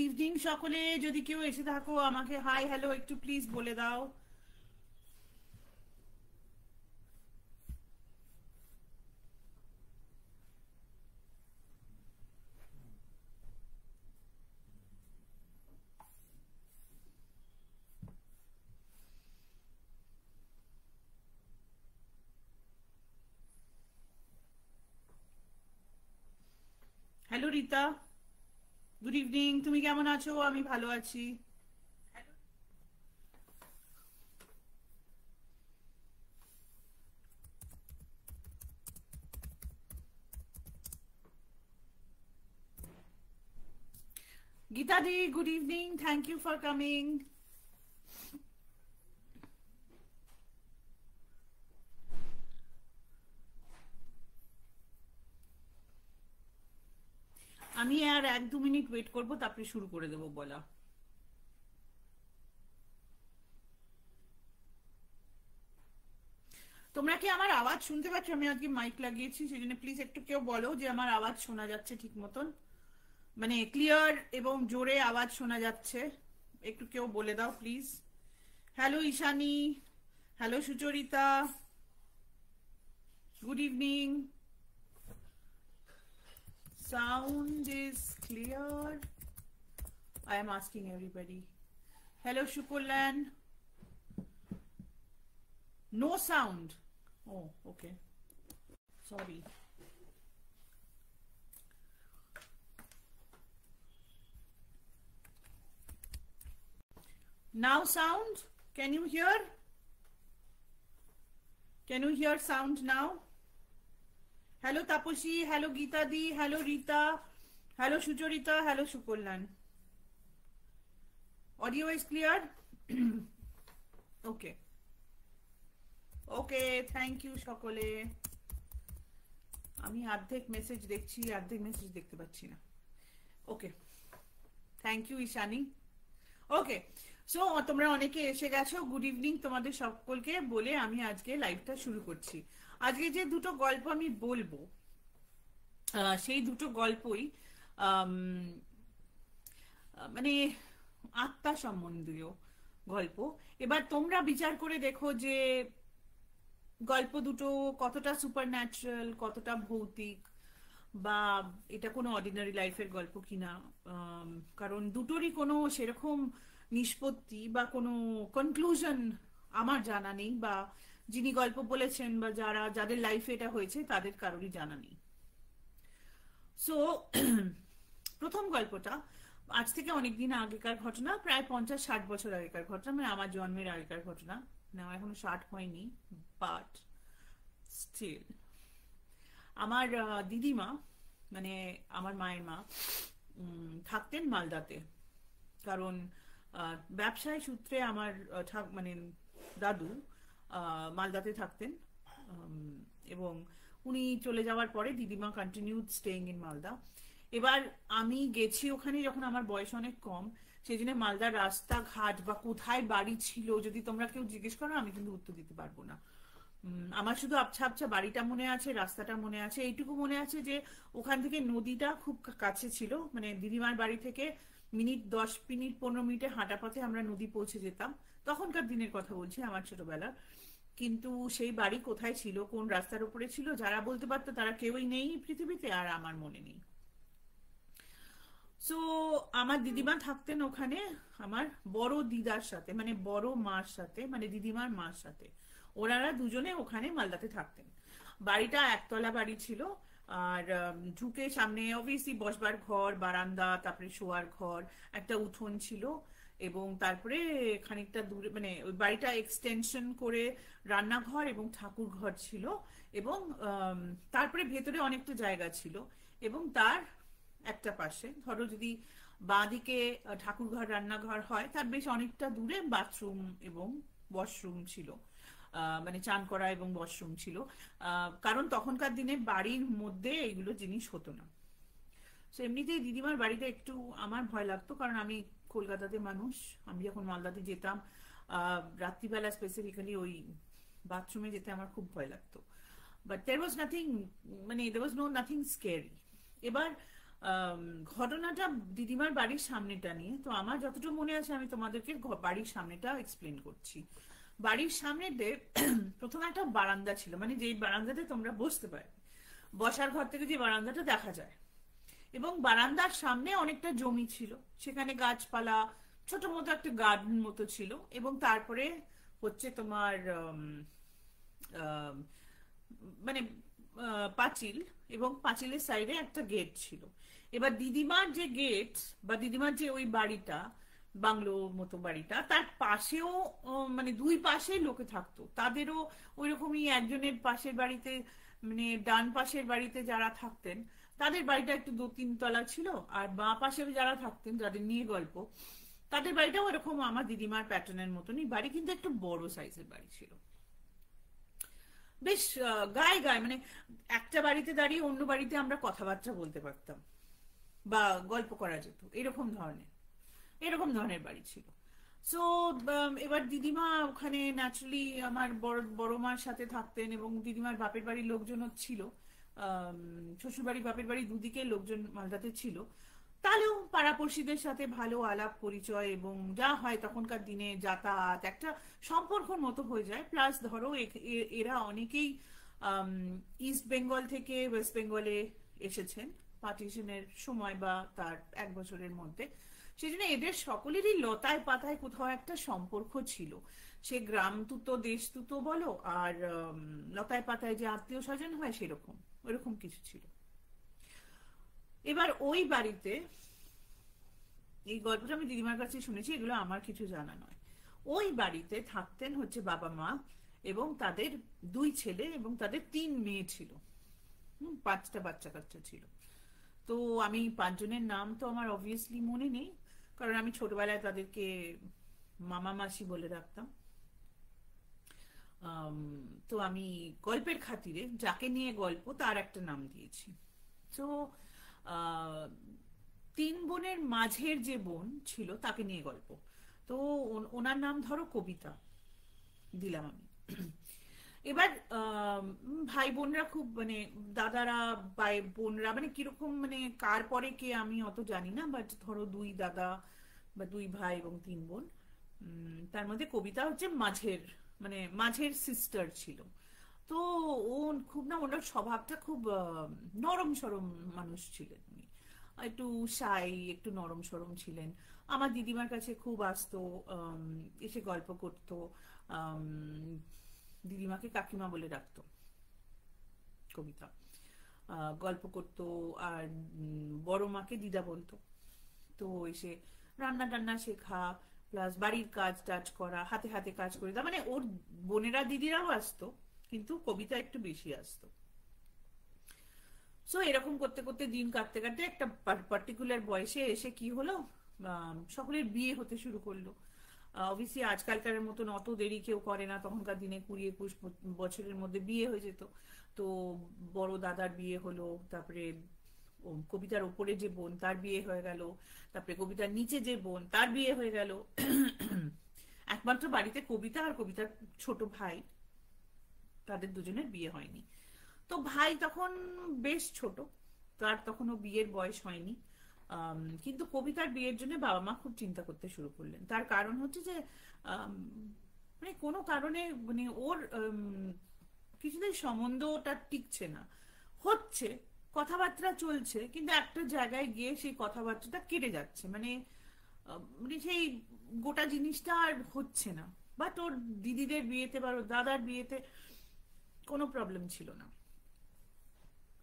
Evening সকলে, যদি কেউ এসে থাকো আমাকে হাই হ্যালো একটু প্লিজ বলে দাও। Hello Rita, good evening. তুমি কেমন আছো? আমি ভালো আছি। Geeta di, good evening, thank you for coming. আমি আর 1-2 মিনিট ওয়েট করবো, তারপরে শুরু করে দেবো বলা। তোমরা কি আমার আওয়াজ শুনতে পাচ্ছ? আমি আজকে মাইক লাগিয়েছি, সেই জন্য প্লিজ একটু কেউ বলো যে আমার আওয়াজ শোনা যাচ্ছে ঠিক মতন, মানে ক্লিয়ার এবং জোরে আওয়াজ শোনা যাচ্ছে। একটু কেউ বলে দাও please. Hello Ishani, hello Sucharita, good evening. Sound is clear. I am asking everybody. Hello Shukulan. No sound. Oh, okay. Sorry. Now sound? Can you hear? Can you hear sound now? Hello Taposhi, hello Geeta Di, hello Rita, hello Sucharita, hello Shukullan. Audio is clear? Okay. Okay, thank you সকলে। আমি অর্ধেক message দেখছি, অর্ধেক message দেখতে পাচ্ছি না। Okay, thank you Ishani. Okay, so তোমরা অনেকে এসে গেছো, গুড ইভিনিং তোমাদের সকলকে বলে আমি আজকে লাইভটা শুরু করছি। আজকে যে দুটো গল্প আমি বলবো, সেই দুটো গল্পই মানে আত্মা সম্বন্ধীয় গল্প। এবার তোমরা বিচার করে দেখো যে গল্প দুটো কতটা সুপার ন্যাচারাল, কতটা ভৌতিক, বা এটা কোনো অর্ডিনারি লাইফের গল্প কিনা। কারণ দুটোরই কোনো সেরকম নিষ্পত্তি বা কোনো কনক্লুশন আমার জানা নেই, বা যিনি গল্প বলেছেন বা যাদের লাইফে এটা হয়েছে তাদের কারোরই জানা নেই। সো প্রথম গল্পটা আজ থেকে অনেকদিন আগেকার ঘটনা, প্রায় 50-60 বছর আগেকার ঘটনা, মানে আমার জন্মের আগেকার ঘটনা। না, আমার এখনো 60 হয়নি, বাট স্টিল। আমার দিদিমা, মানে আমার মায়ের মা, থাকতেন মালদাতে। কারণ ব্যবসায় সূত্রে আমার মানে দাদু মালদাতে থাকতেন, এবং উনি চলে যাওয়ার পরে দিদিমা কন্টিনিউড স্টেইং ইন মালদা। এবার আমি গেছি ওখানে যখন আমার বয়স অনেক কম, সেই জন্য মালদার রাস্তাঘাট বা কোথায় বাড়ি ছিল যদি তোমরা কেউ জিজ্ঞেস করো, আমি কিন্তু উত্তর দিতে পারবো না। আমার শুধু আবছা আবছা বাড়িটা মনে আছে, রাস্তাটা মনে আছে, এইটুকু মনে আছে যে ওখান থেকে নদীটা খুব কাছে ছিল। মানে দিদিমার বাড়ি থেকে 10 মিনিট 15 মিনিটে হাঁটা পথে আমরা নদী পৌঁছে যেতাম। তখনকার দিনের কথা বলছি, আমার ছোটবেলা। কিন্তু সেই বাড়ি কোথায় ছিল, কোন রাস্তার উপরে ছিল, যারা বলতে পারতো তারা কেউই নেই পৃথিবীতে, আর আমার মনে নেই। সো আমার দিদিমা থাকতেন ওখানে আমার বড় দিদার সাথে, মানে বড় মার সাথে, মানে দিদিমার মার সাথে। ওনারা দুজনে ওখানে মালদাতে থাকতেন। বাড়িটা একতলা বাড়ি ছিল। আর ঢুকে সামনে অবভিয়াসলি বসবার ঘর, বারান্দা, তারপরে শোয়ার ঘর, একটা উঠোন ছিল, এবং তারপরে খানিকটা দূরে মানে ওই বাড়িটা এক্সটেনশন করে রান্নাঘর এবং ঠাকুর ঘর ছিল, এবং তারপরে ভেতরে অনেকটা জায়গা ছিল। এবং তার একটা পাশে, ধরো যদি বাঁদিকে ঠাকুর ঘর রান্নাঘর হয়, তার বেশ অনেকটা দূরে বাথরুম এবং ওয়াশরুম ছিল, মানে চান করা এবং ওয়াশরুম ছিল। কারণ তখনকার দিনে বাড়ির মধ্যে এইগুলো জিনিস হতো না। তো এমনিতেই দিদিমার বাড়িতে একটু আমার ভয় লাগতো, কারণ আমি কলকাতাতে মানুষ। আমি যখন মালদাতে যেতাম রাত্রিবেলা স্পেসিফিক্যালি ওই বাথরুমে যেতে আমার খুব ভয় লাগতো। বাট দেয়ার ওয়াজ নাথিং, মানে দেয়ার ওয়াজ নাথিং স্কেরি। এবার আম, ঘটনাটা দিদিমার বাড়ির সামনেটা নিয়ে। তো আমার যতটুকু মনে আছে আমি তোমাদেরকে বাড়ির সামনেটা এক্সপ্লেন করছি। বাড়ির সামনেতে প্রথমে একটা বারান্দা ছিল, মানে যেই বারান্দাতে তোমরা বসতে পারবে, বসার ঘর থেকে যে বারান্দাটা দেখা যায়, এবং বারান্দার সামনে অনেকটা জমি ছিল, সেখানে গাছপালা, ছোট মতো একটা গার্ডেন মতো ছিল, এবং তারপরে হচ্ছে তোমার আম, মানে পাঁচিল, এবং পাঁচিলের সাইডে একটা গেট ছিল। এবার দিদিমার যে গেট বা দিদিমার যে ওই বাড়িটা, বাংলো মতো বাড়িটা, তার পাশেও মানে দুই পাশে লোকে থাকতো, তাদেরও ওইরকমই একজনের পাশের বাড়িতে, মানে ডান পাশের বাড়িতে যারা থাকতেন তাদের বাড়িটা একটু দু তিন তলা ছিল, আর বাঁ পাশে যারা থাকতেন যাদের নিয়ে গল্প, তাদের বাড়িটাও এরকম আমার দিদিমার প্যাটার্নের মতনই বাড়ি, কিন্তু একটু বড় সাইজের বাড়ি ছিল। বেশ গায়ে গায়ে, মানে একটা বাড়িতে দাঁড়িয়ে অন্য বাড়িতে আমরা কথাবার্তা বলতে পারতাম বা গল্প করা যেত, এরকম ধরনের বাড়ি ছিল। সো এবার দিদিমা ওখানে ন্যাচারালি আমার বড় বড় মার সাথে থাকতেন, এবং দিদিমার বাপের বাড়ির লোকজনও ছিল, শ্বশুর বাড়ি বাপের বাড়ি দুদিকে লোকজন মালদাতে ছিল। তাহলেও পাড়াপড়শিদের সাথে ভালো আলাপ পরিচয়, এবং যা হয় তখনকার দিনে যাতায়াত একটা সম্পর্কর মতো হয়ে যায়। প্লাস ধরো এরা অনেকেই ইস্ট বেঙ্গল থেকে ওয়েস্ট বেঙ্গলে এসেছেন পার্টিশনের সময় বা তার এক বছরের মধ্যে, সেই জন্য এদের সকলেরই লতায় পাতায় কোথাও একটা সম্পর্ক ছিল। সে গ্রাম তুতো দেশ তুতো বলো, আর লতায় পাতায় যে আত্মীয় স্বজন হয় সেরকম, ওইরকম কিছু ছিল। এবার ওই বাড়িতে, এই গল্পটা আমি দিদিমার কাছে শুনেছি, এগুলো আমার কিছু জানা নয়। ওই বাড়িতে থাকতেন হচ্ছে বাবা মা এবং তাদের দুই ছেলে এবং তাদের তিন মেয়ে ছিল, পাঁচটা বাচ্চা কাচ্চা ছিল। তো আমি পাঁচজনের নাম তো আমার অবভিয়াসলি মনে নেই, কারণ আমি ছোটবেলায় তাদেরকে মামা মাসি বলে রাখতাম। আম, তো আমি গল্পের খাতিরে যাকে নিয়ে গল্প তার একটা নাম দিয়েছি। তো তিন বোনের মাঝের যে বোন ছিল তাকে নিয়ে গল্প। তো ওনার নাম ধরো কবিতা দিলাম আমি। এবার ভাই বোনরা খুব, মানে দাদারা ভাই বোনরা মানে কিরকম, মানে কার পরে কে আমি অত জানি না, বাট ধরো দুই দাদা বা দুই ভাই এবং তিন বোন। তার মধ্যে কবিতা হচ্ছে মাঝের, মানে মাঝের সিস্টার ছিল। তো ও খুব, না ওনার স্বভাবটা খুব নরম সরম মানুষ ছিলেন উনি, একটু শাই, একটু নরম সরম ছিলেন। আমার দিদিমার কাছে খুব আসতো, এসে গল্প করতো। আম, দিদিমাকে কাকিমা বলে ডাকতো কবিতা, গল্প করতো। আর বড় মাকে দিদা বলতো। তো এসে রান্না টান্না শেখা, প্লাস বাড়ির কাজ টাজ করা, হাতে হাতে কাজ করে, তার মানে ওর বোনেরা দিদিরাও আসতো, কিন্তু কবিতা একটু বেশি আসতো। সো এরকম করতে করতে দিন কাটতে কাটতে একটা পার্টিকুলার বয়সে এসে কি হলো, সকলের বিয়ে হতে শুরু করলো। অবভিয়াসলি আজকালকার মতন অত দেরি কেউ করে না, তখনকার দিনে 20-21 বছরের মধ্যে বিয়ে হয়ে যেত। তো বড় দাদার বিয়ে হলো, তারপরে কবিতার ওপরে যে বোন তার বিয়ে হয়ে গেল, তারপরে কবিতার নিচে যে বোন তার বিয়ে হয়ে গেল। একমাত্র বাড়িতে কবিতা আর কবিতার ছোট ভাই, তাদের দুজনের বিয়ে হয়নি। তো ভাই তখন বেশ ছোট, তার তখনও বিয়ের বয়স হয়নি। কিন্তু কবিতার বিয়ের জন্য বাবা মা খুব চিন্তা করতে শুরু করলেন। তার কারণ হচ্ছে যে আম, মানে কোনো কারণে, মানে ওর কিছুতেই সম্বন্ধটা টিকছে না, হচ্ছে কথাবার্তা চলছে, কিন্তু একটা জায়গায় গিয়ে সেই কথাবার্তাটা কেটে যাচ্ছে, মানে সেই গোটা জিনিসটা আর হচ্ছে না। বাট ওর দিদিদের বিয়েতে বা ওর দাদার বিয়েতে কোনো প্রবলেম ছিল না।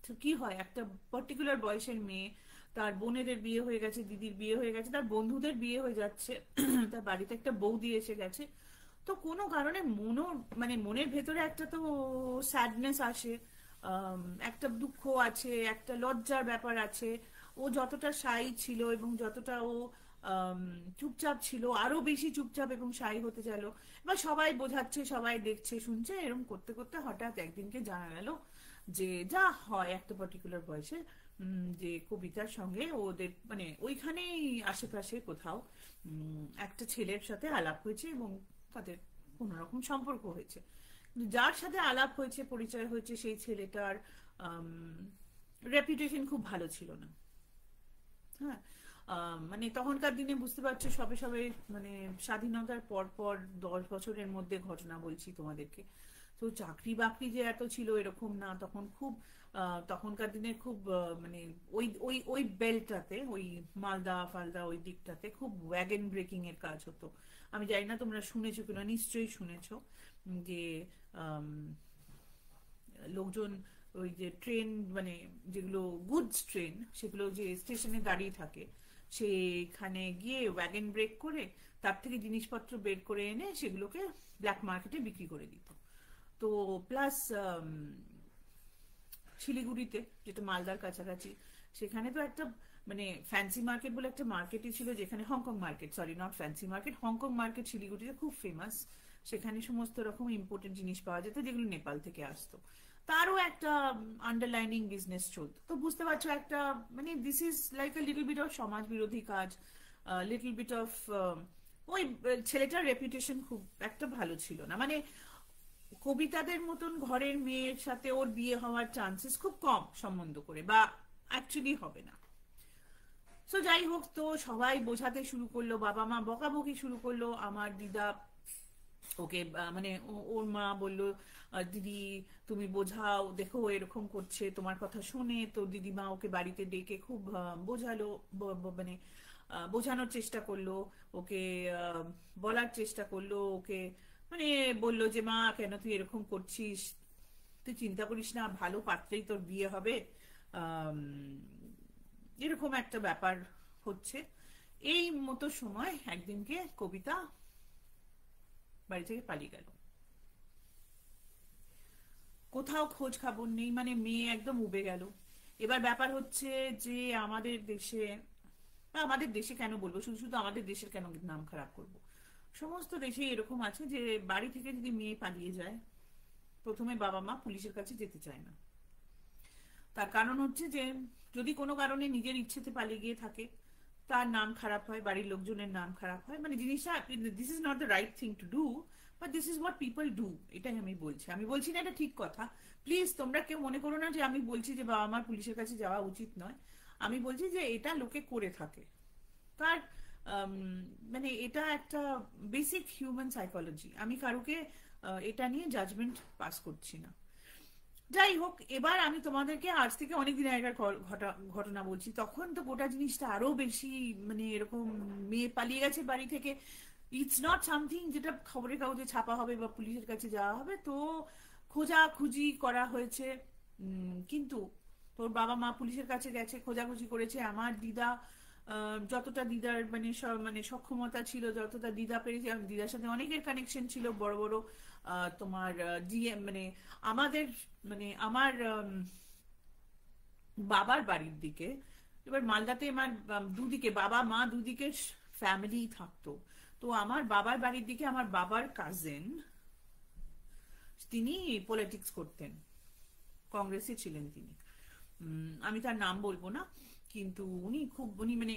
তো কি হয়, একটা পার্টিকুলার বয়সের মেয়ে, তার বোনেদের বিয়ে হয়ে গেছে, দিদির বিয়ে হয়ে গেছে, তার বন্ধুদের বিয়ে হয়ে যাচ্ছে, তার বাড়িতে একটা বৌদি এসে গেছে। তো কোনো কারণে মানে মনের ভেতরে একটা তো স্যাডনেস আসে, একটা দুঃখ আছে, একটা লজ্জার ব্যাপার আছে। ও যতটা শাই ছিল এবং যতটা ও আম, চুপচাপ ছিল, আরো বেশি চুপচাপ এবং শাই হতে গেল। এবার সবাই বোঝাচ্ছে, সবাই দেখছে শুনছে, এরকম করতে করতে হঠাৎ একদিনকে জানা গেল যে যা হয় একটা পার্টিকুলার বয়সে, যে কবিতার সঙ্গে ওদের মানে ওইখানেই আশেপাশে কোথাও একটা ছেলের সাথে আলাপ হয়েছে, এবং তাদের কোনোরকম সম্পর্ক হয়েছে। কিন্তু যার সাথে আলাপ হয়েছে, পরিচয় হয়েছে, সেই ছেলেটার রেপুটেশন খুব ভালো ছিল না। হ্যাঁ, মানে তখনকার দিনে বুঝতে পারছো, সবে সবে মানে স্বাধীনতার পর পর 10 বছরের মধ্যে ঘটনা বলছি তোমাদেরকে। তো চাকরি বাকরি যে এত ছিল এরকম না, তখন খুব তখনকার দিনে খুব মানে ওই বেল্টটাতে, ওই মালদা ফালদা ওই দিকটাতে খুব ওয়াগন ব্রেকিং এর কাজ হতো। আমি জানি না তোমরা শুনেছো কিনা, নিশ্চয়ই শুনেছো যে আম, লোকজন ওই যে ট্রেন, মানে যেগুলো গুডস ট্রেন, সেগুলো যে স্টেশনে দাঁড়িয়ে থাকে, সেখানে গিয়ে ওয়াগন ব্রেক করে তার থেকে জিনিসপত্র বের করে এনে সেগুলোকে ব্ল্যাক মার্কেটে বিক্রি করে দিত। তো প্লাস শিলিগুড়িতে, যেটা মালদার কাছাকাছি, সেখানে তো একটা মানে ফ্যান্সি মার্কেট বলে একটা মার্কেটই ছিল, যেখানে Hong Kong market, sorry not fancy market, Hong Kong market শিলিগুড়িতে খুব ফেমাস। সেখানে সমস্ত রকম ইম্পোর্টেড জিনিস পাওয়া যেত যেগুলো নেপাল থেকে আসতো। তারও একটা আন্ডারলাইনিং বিজনেস চলতো। তো বুঝতে পারছো একটা মানে this is like a little bit of সমাজ বিরোধী কাজ, লিটল বিট অফ ওই ছেলেটার রেপুটেশন খুব একটা ভালো ছিল না। মানে কবিতাদের মতন ঘরের মেয়ের সাথে ওর বিয়ে হওয়ার চান্সেস খুব কম, সম্বন্ধ করে, বা অ্যাকচুয়ালি হবে না। সো যাই হোক, তো সবাই বোঝাতে শুরু করলো, বাবা মা বকাবকি শুরু করলো। আমার দিদা ওকে মানে ওর মা বলল, দিদি তুমি বোঝাও, দেখো ও এরকম করছে, তোমার কথা শুনে। তো দিদিমা ওকে বাড়িতে ডেকে খুব বোঝালো, মানে বোঝানোর চেষ্টা করলো ওকে, আহ, বলার চেষ্টা করলো ওকে, মানে বললো যে মা কেন তুই এরকম করছিস, তুই চিন্তা করিস না, ভালো পাত্রেই তোর বিয়ে হবে। আম, এরকম একটা ব্যাপার হচ্ছে। এই মতো সময় একদিনকে কবিতা বাড়ি থেকে পালিয়ে গেল। কোথাও খোঁজ খবর নেই, মানে মেয়ে একদম উবে গেল। এবার ব্যাপার হচ্ছে যে আমাদের দেশে, বা আমাদের দেশে কেন বলবো, শুধু শুধু আমাদের দেশের কেন নাম খারাপ করব, সমস্ত দেশে এরকম আছে যে বাড়ি থেকে যদি মেয়ে পালিয়ে যায়, প্রথমে বাবা মা পুলিশের কাছে যেতে চায় না। তার কারণ হচ্ছে যে যদি কোনো কারণে নিজের ইচ্ছেতে পালিয়ে গিয়ে থাকে, তার নাম খারাপ হয়, বাড়ির লোকজনের নাম খারাপ হয়। মানে জিনিসটা, this is not the right thing to do, but this is what people do. এটাই আমি বলছি, আমি বলছি না এটা ঠিক কথা। প্লিজ তোমরা কেউ মনে করো না যে আমি বলছি যে বাবা মার পুলিশের কাছে যাওয়া উচিত নয়। আমি বলছি যে এটা লোকে করে থাকে। তার আম, মানে এটা একটা বেসিক হিউম্যান সাইকোলজি। আমি কারুকে এটা নিয়ে জাজমেন্ট পাস করছি না। যাই হোক, এবার আমি তোমাদেরকে আজ থেকে অনেকদিন আগের ঘটনা বলছি। তখন তো গোটা জিনিসটা আরো বেশি, মানে এরকম মেয়ে পালিয়ে গেছে বাড়ি থেকে, ইটস নট সামথিং যেটা খবরের কাগজে ছাপা হবে বা পুলিশের কাছে যাওয়া হবে। তো খোঁজাখুঁজি করা হয়েছে, কিন্তু তোর বাবা মা পুলিশের কাছে গেছে, খোঁজাখুঁজি করেছে। আমার দিদা যতটা দিদার মানে মানে সক্ষমতা ছিল, যতটা দিদা পেরেছে, আমার দিদার সাথে অনেকের কানেকশন ছিল, বড় বড় তোমার ডিএম, মানে আমাদের, মানে আমার বাবার বাড়ির দিকে। এবার মালদাতে আমার দুদিকে বাবা মা দুদিকে ফ্যামিলি থাকতো। তো আমার বাবার বাড়ির দিকে আমার বাবার কাজিন, তিনি পলিটিক্স করতেন, কংগ্রেসে ছিলেন তিনি। আমি তার নাম বলবো না, কিন্তু উনি খুব, উনি মানে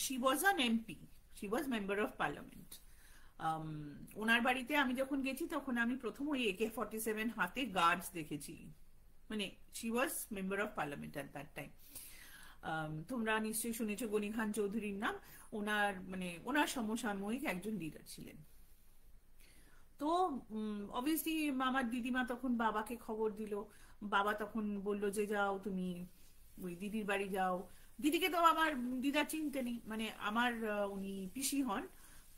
she was an MP, she was member of parliament. ওনার বাড়িতে আমি যখন গেছি তখন আমি প্রথম ওই AK-47 হাতে গার্ডস দেখেছি। মানে she was member of parliament at that time. তোমরা নিশ্চয়ই শুনেছো গনি খান চৌধুরীর নাম। ওনার মানে ওনার সমসাময়িক একজন লিডার ছিলেন। তো অবভিয়াসলি আমার দিদিমা তখন বাবাকে খবর দিল। বাবা তখন বলল যে যাও তুমি ওই দিদির বাড়ি যাও। দিদিকে তো আমার দিদা চিনতেনি, মানে আমার উনি পিসি হন।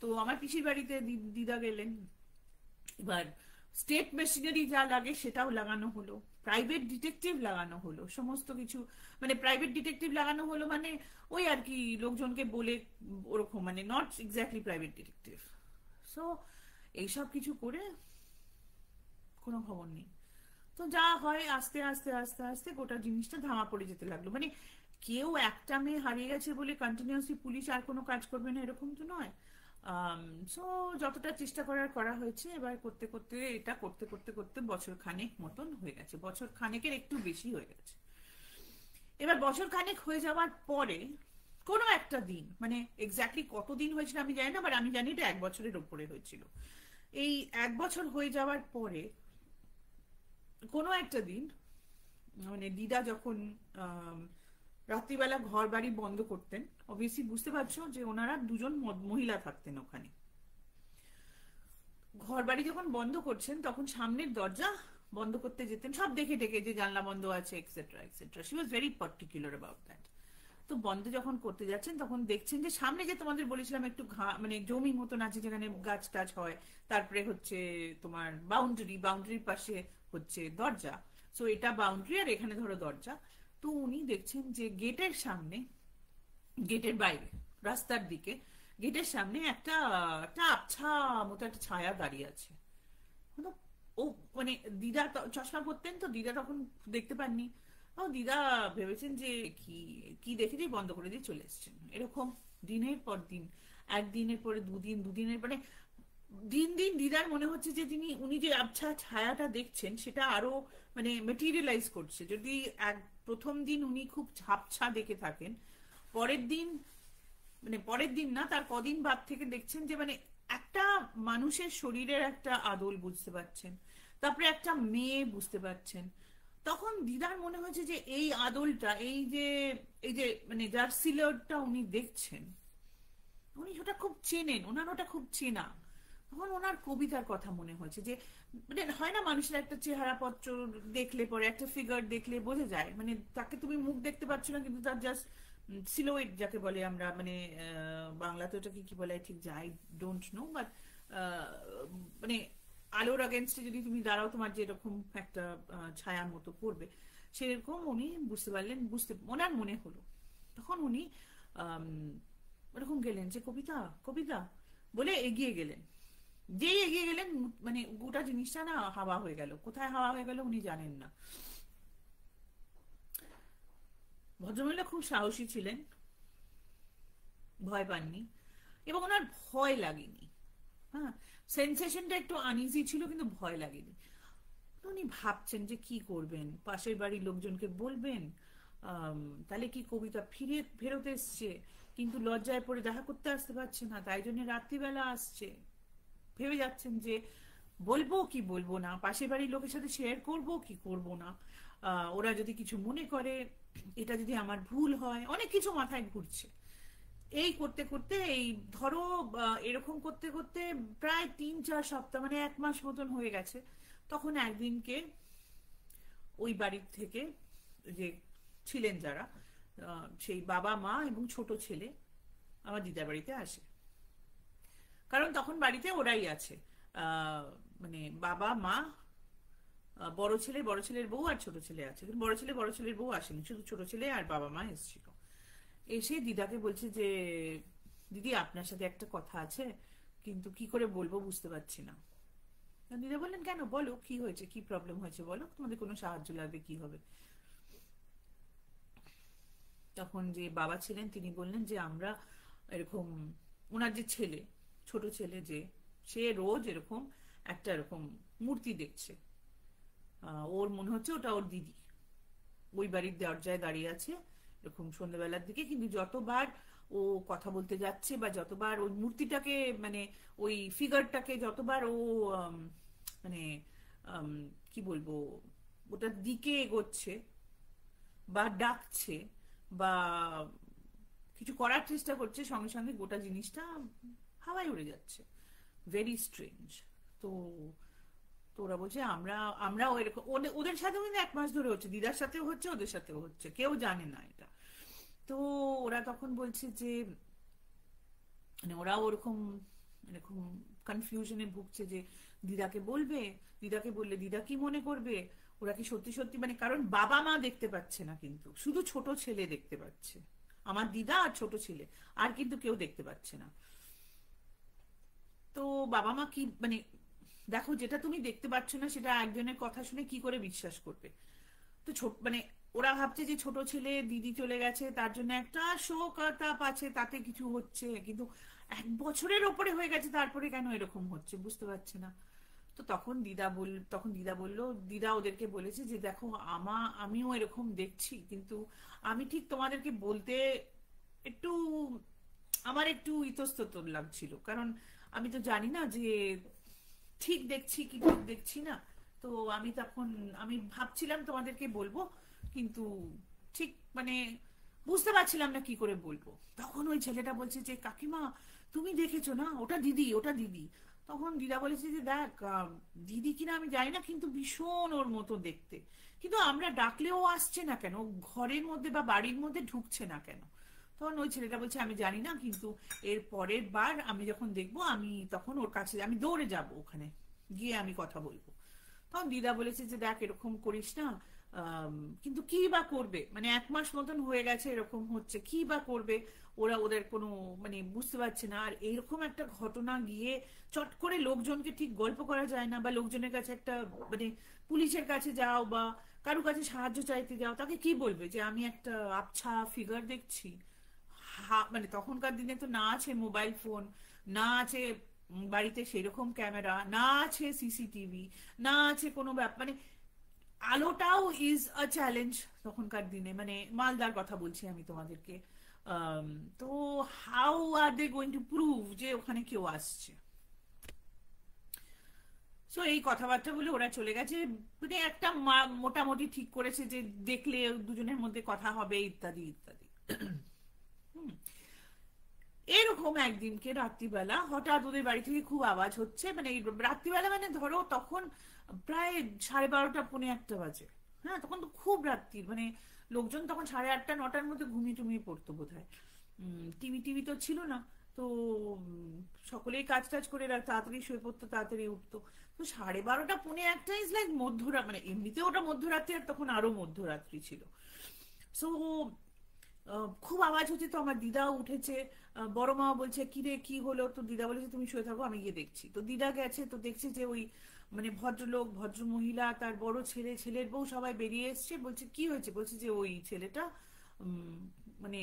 তো আমার পিসির বাড়িতে দিদা গেলেন। এবার স্টেট মেশিনারি যা লাগে সেটাও লাগানো হলো, প্রাইভেট ডিটেকটিভ লাগানো হলো, সমস্ত কিছু। মানে প্রাইভেট ডিটেকটিভ লাগানো হলো মানে ওই আর কি লোকজনকে বলে ওরকম, মানে not exactly private detective. So এইসব কিছু করে কোনো খবর নেই। তো যা হয়, আস্তে আস্তে আস্তে আস্তে গোটা জিনিসটা ধামা পড়ে যেতে লাগলো। মানে কেউ একটা মেয়ে হারিয়ে গেছে বলে কন্টিনিউয়াসলি পুলিশ আর কোনো কাজ করবে না এরকম তো নয়। সো যতটা চেষ্টা করার করা হয়েছে। এবার করতে করতে এটা করতে করতে করতে বছর খানেক মতন হয়ে গেছে, বছর খানেকের একটু বেশি হয়ে গেছে। এবার বছর খানেক হয়ে যাওয়ার পরে কোনো একটা দিন, মানে এক্স্যাক্টলি কতদিন হয়েছিল আমি জানি না, বাট আমি জানি এটা 1 বছরের উপরে হয়েছিল। এই 1 বছর হয়ে যাওয়ার পরে কোনো একটা দিন, মানে দিদা যখন রাত্রিবেলা ঘর বাড়ি বন্ধ করতেন। অবভিয়াসলি বুঝতে পারছো যে ওনারা দুজন মহিলা থাকতেন ওখানে। ঘর বাড়ি যখন বন্ধ করছেন তখন সামনের দরজা বন্ধ করতে যেতেন, সব দেখে দেখে যে জানলা বন্ধ আছে etcetera etcetera. She was very particular about that. তো বন্ধ যখন করতে যাচ্ছেন তখন দেখছেন যে সামনে, যে তোমাদের বলেছিলাম একটু মানে জমি মতন আছে যেখানে গাছ টাছ হয়, তারপরে হচ্ছে তোমার বাউন্ডারির পাশে হচ্ছে দরজা। সো এটা বাউন্ডারি আর এখানে ধরো দরজা। তো উনি দেখছেন যে গেটের সামনে, গেটের বাইরে রাস্তার দিকে, গেটের সামনে একটা একটা আবছা মতো একটা ছায়া দাঁড়িয়ে আছে। মানে ও মানে দিদা চশমা পরতেন তো, দিদা তখন দেখতে পাননি। ও দিদা ভেবেছেন যে কি কি দেখে দিয়ে বন্ধ করে দিয়ে চলে এসেছেন। এরকম দিনের পর দিন, একদিনের পরে দুদিন, দুদিনের মানে দিন দিন দিদার মনে হচ্ছে যে উনি যে আবছা ছায়াটা দেখছেন সেটা আরো মানে মেটেরিয়ালাইজ করছে। যদি এক প্রথম দিন উনি খুব ঝাপছা দেখে থাকেন, পরের দিন মানে পরের দিন না, তার কদিন বাদ থেকে দেখছেন যে মানে একটা মানুষের শরীরের একটা আদল বুঝতে পারছেন, তারপরে একটা মেয়ে বুঝতে পারছেন। তখন দিদার মনে হয়েছে যে এই আদলটা, এই যে মানে যার সিলারটা উনি দেখছেন, উনি ওটা খুব চেনেন, ওনার ওটা খুব চেনা। তখন ওনার কবিতার কথা মনে হয়েছে যে মানে হয় না মানুষের একটা চেহারা পত্র দেখলে পরে, একটা ফিগার দেখলে বোঝা যায়, মানে তাকে তুমি মুখ দেখতে পাচ্ছ না কিন্তু তার জাস্ট সিলোয়েট যাকে বলে আমরা, মানে বাংলাতে ওটাকে কি বলে ঠিক যাই ডোন্ট নো, বাট মানে আলোর আগেনস্টে যদি তুমি দাঁড়াও তোমার যেরকম একটা ছায়ার মতো পড়বে, সেরকম উনি বুঝতে পারলেন, ওনার মনে হলো। তখন উনি আহ ওরকম গেলেন যে কবিতা কবিতা বলে এগিয়ে গেলেন। যেই এগিয়ে গেলেন মানে গোটা জিনিসটা না হাওয়া হয়ে গেল। কোথায় হাওয়া হয়ে গেল উনি জানেন না। ভদ্রমহিলা খুব সাহসী ছিলেন, ভয় পাননি এবং ওনার ভয় লাগেনি। হ্যাঁ, সেন্সেশনটা একটু আনইজি ছিল কিন্তু ভয় লাগেনি। উনি ভাবছেন যে কি করবেন, পাশের বাড়ির লোকজনকে বলবেন তাহলে কি কবিতা ফেরত এসছে, কিন্তু লজ্জায় পড়ে দেখা করতে আসতে পারছে না, তাই জন্য রাত্রিবেলা আসছে। ভেবে যাচ্ছেন যে বলবো কি বলবো না, পাশের বাড়ির লোকের সাথে শেয়ার করব কি করব না, ওরা যদি কিছু মনে করে, এটা যদি আমার ভুল হয়, অনেক কিছু মাথায় ঘুরছে। এই করতে করতে এই ধরো এরকম করতে করতে প্রায় 3-4 সপ্তাহ মানে 1 মাস মতন হয়ে গেছে। তখন একদিনকে ওই বাড়ির থেকে যে ছিলেন যারা, সেই বাবা মা এবং ছোট ছেলে আমার দিদার বাড়িতে আসে। কারণ তখন বাড়িতে ওরাই আছে, মানে বাবা মা, বড় ছেলের বউ আর ছোট ছেলে আছে, কিন্তু বড় ছেলের বউ আসেনি, শুধু ছোট ছেলে আর বাবা মা এসেছিল। এসে দিদাকে বলছে যে দিদি আপনার সাথে একটা কথা আছে, কিন্তু কি করে বলবো বুঝতে পারছি না। দিদা বললেন কেন, বলো কি হয়েছে, কি প্রবলেম হয়েছে বলো, তোমাদের কোনো সাহায্য লাগবে কি হবে। তখন যে বাবা ছিলেন তিনি বললেন যে আমরা এরকম, ওনার যে ছেলে, ছোট ছেলে যে, সে রোজ এরকম একটা এরকম মূর্তি দেখছে। ওর মনে হচ্ছে ওটা ওর দিদি ওই বাড়ির দরজায় দাঁড়িয়ে আছে এরকম সন্ধ্যাবেলার দিকে, কিন্তু যতবার ও কথা বলতে যাচ্ছে বা যতবার ওই মূর্তিটাকে মানে ওই ফিগারটাকে যতবার ও মানে কি বলবো ওটার দিকে এগোচ্ছে বা ডাকছে বা কিছু করার চেষ্টা করছে, সঙ্গে সঙ্গে গোটা জিনিসটা হাওয়ায় উড়ে যাচ্ছে। Very strange. তো তো ওরা বলছে আমরাও এরকম, ওদের সাথেও কিন্তু 1 মাস ধরে হচ্ছে, দিদার সাথেও হচ্ছে, ওদের সাথেও হচ্ছে, কেউ জানে না এটা। তো ওরা তখন বলছে যে মানে ওরাও ওরকম এরকম কনফিউশনে ভুগছে যে দিদাকে বলবে, দিদাকে বললে দিদা কি মনে করবে, ওরা কি সত্যি সত্যি মানে, কারণ বাবা মা দেখতে পাচ্ছে না, কিন্তু শুধু ছোট ছেলে দেখতে পাচ্ছে, আমার দিদা আর ছোট ছেলে, আর কিন্তু কেউ দেখতে পাচ্ছে না। তো বাবা মা কি মানে দেখো যেটা তুমি দেখতে পাচ্ছ না সেটা একজনের কথা শুনে কি করে বিশ্বাস করবে। তো ছোট মানে ওরা ভাবছে যে ছোট ছেলে দিদি চলে গেছে তার জন্য একটা শোক আর তাপ আছে, তাতে কিছু হচ্ছে, কিন্তু 1 বছরের ওপরে হয়ে গেছে তারপরে কেন এরকম হচ্ছে বুঝতে পারছে না। তো তখন দিদা বলল, দিদা ওদেরকে বলেছে যে দেখো আমিও এরকম দেখছি, কিন্তু আমি ঠিক তোমাদেরকে বলতে একটু আমার একটু ইতস্তত লাগছিল, কারণ আমি তো জানি না যে ঠিক দেখছি কি ঠিক দেখছি না। তো আমি ভাবছিলাম তোমাদেরকে বলবো, কিন্তু ঠিক মানে বুঝতে পারছিলাম না কি করে বলবো। তখন ওই ছেলেটা বলছে যে কাকিমা তুমি দেখেছো না, ওটা দিদি, ওটা দিদি। তখন দিদা বলেছে যে দেখ দিদি কিনা আমি জানি না, কিন্তু ভীষণ ওর মতো দেখতে, কিন্তু আমরা ডাকলেও আসছে না কেন, ও ঘরের মধ্যে বা বাড়ির মধ্যে ঢুকছে না কেন। তখন ওই ছেলেটা বলছে আমি জানি না, কিন্তু এর পরের বার আমি যখন দেখবো আমি তখন ওর কাছে আমি দৌড়ে যাব, ওখানে গিয়ে আমি কথা বলবো। তখন দিদা বলেছে যে দেখ এরকম করিস না, কিন্তু কি বা করবে, মানে 1 মাস মতন হয়ে গেছে এরকম হচ্ছে, কি বা করবে ওরা, ওদের কোনো মানে বুঝতে পারছে না। আর এরকম একটা ঘটনা গিয়ে চট করে লোকজনকে ঠিক গল্প করা যায় না, বা লোকজনের কাছে একটা মানে পুলিশের কাছে যাও বা কারো কাছে সাহায্য চাইতে যাও, তাকে কি বলবে যে আমি একটা আবছা ফিগার দেখছি। মানে তখনকার দিনে তো না আছে মোবাইল ফোন, না আছে বাড়িতে সেরকম ক্যামেরা, না আছে সিসিটিভি, না আছে কোনো ব্যাপার, মানে আলোটাও ইজ আ চ্যালেঞ্জ তখনকার দিনে, মানে মালদার কথা বলছি আমি তোমাদেরকে। আম, তো how are they going to prove যে ওখানে কেউ আসছে? সো এই কথাবার্তা বলে ওরা চলে গেছে, মানে একটা মোটামুটি ঠিক করেছে যে দেখলে দুজনের মধ্যে কথা হবে ইত্যাদি ইত্যাদি। হুম। এরকম একদিনকে রাত্রিবেলা হঠাৎ ওদের বাড়ি থেকে খুব আওয়াজ হচ্ছে, মানে এই রাত্রিবেলা মানে ধরো তখন প্রায় 12:30 পৌনে 1 বাজে। হ্যাঁ, তখন তো খুব রাত্রি, মানে লোকজন তখন 8:30 9টার মধ্যে ঘুমিয়ে টুমিয়ে পড়তো বোধহয়। টিভি টিভি তো ছিল না। তো সকলেই কাজ টাজ করে তাড়াতাড়ি শুয়ে পড়তো, তাড়াতাড়ি উঠতো। তো 12:30 পৌনে 1 ইজ লাইক মধ্যরাত, মানে এমনিতে ওটা মধ্যরাত্রি, আর তখন আরো মধ্যরাত্রি ছিল। সো খুব আওয়াজ হচ্ছে, তো আমার দিদাও উঠেছে। বড় মা বলছে কি রে কি হলো, তো দিদা বলেছে তুমি শুয়ে থাকো আমি গিয়ে দেখছি। তো দিদা গেছে, তো দেখছে যে ওই মানে ভদ্রলোক, ভদ্র মহিলা, তার বড় ছেলে, ছেলের বউ সবাই বেরিয়ে এসছে। বলছে কি হয়েছে, বলছে যে ওই ছেলেটা উম, মানে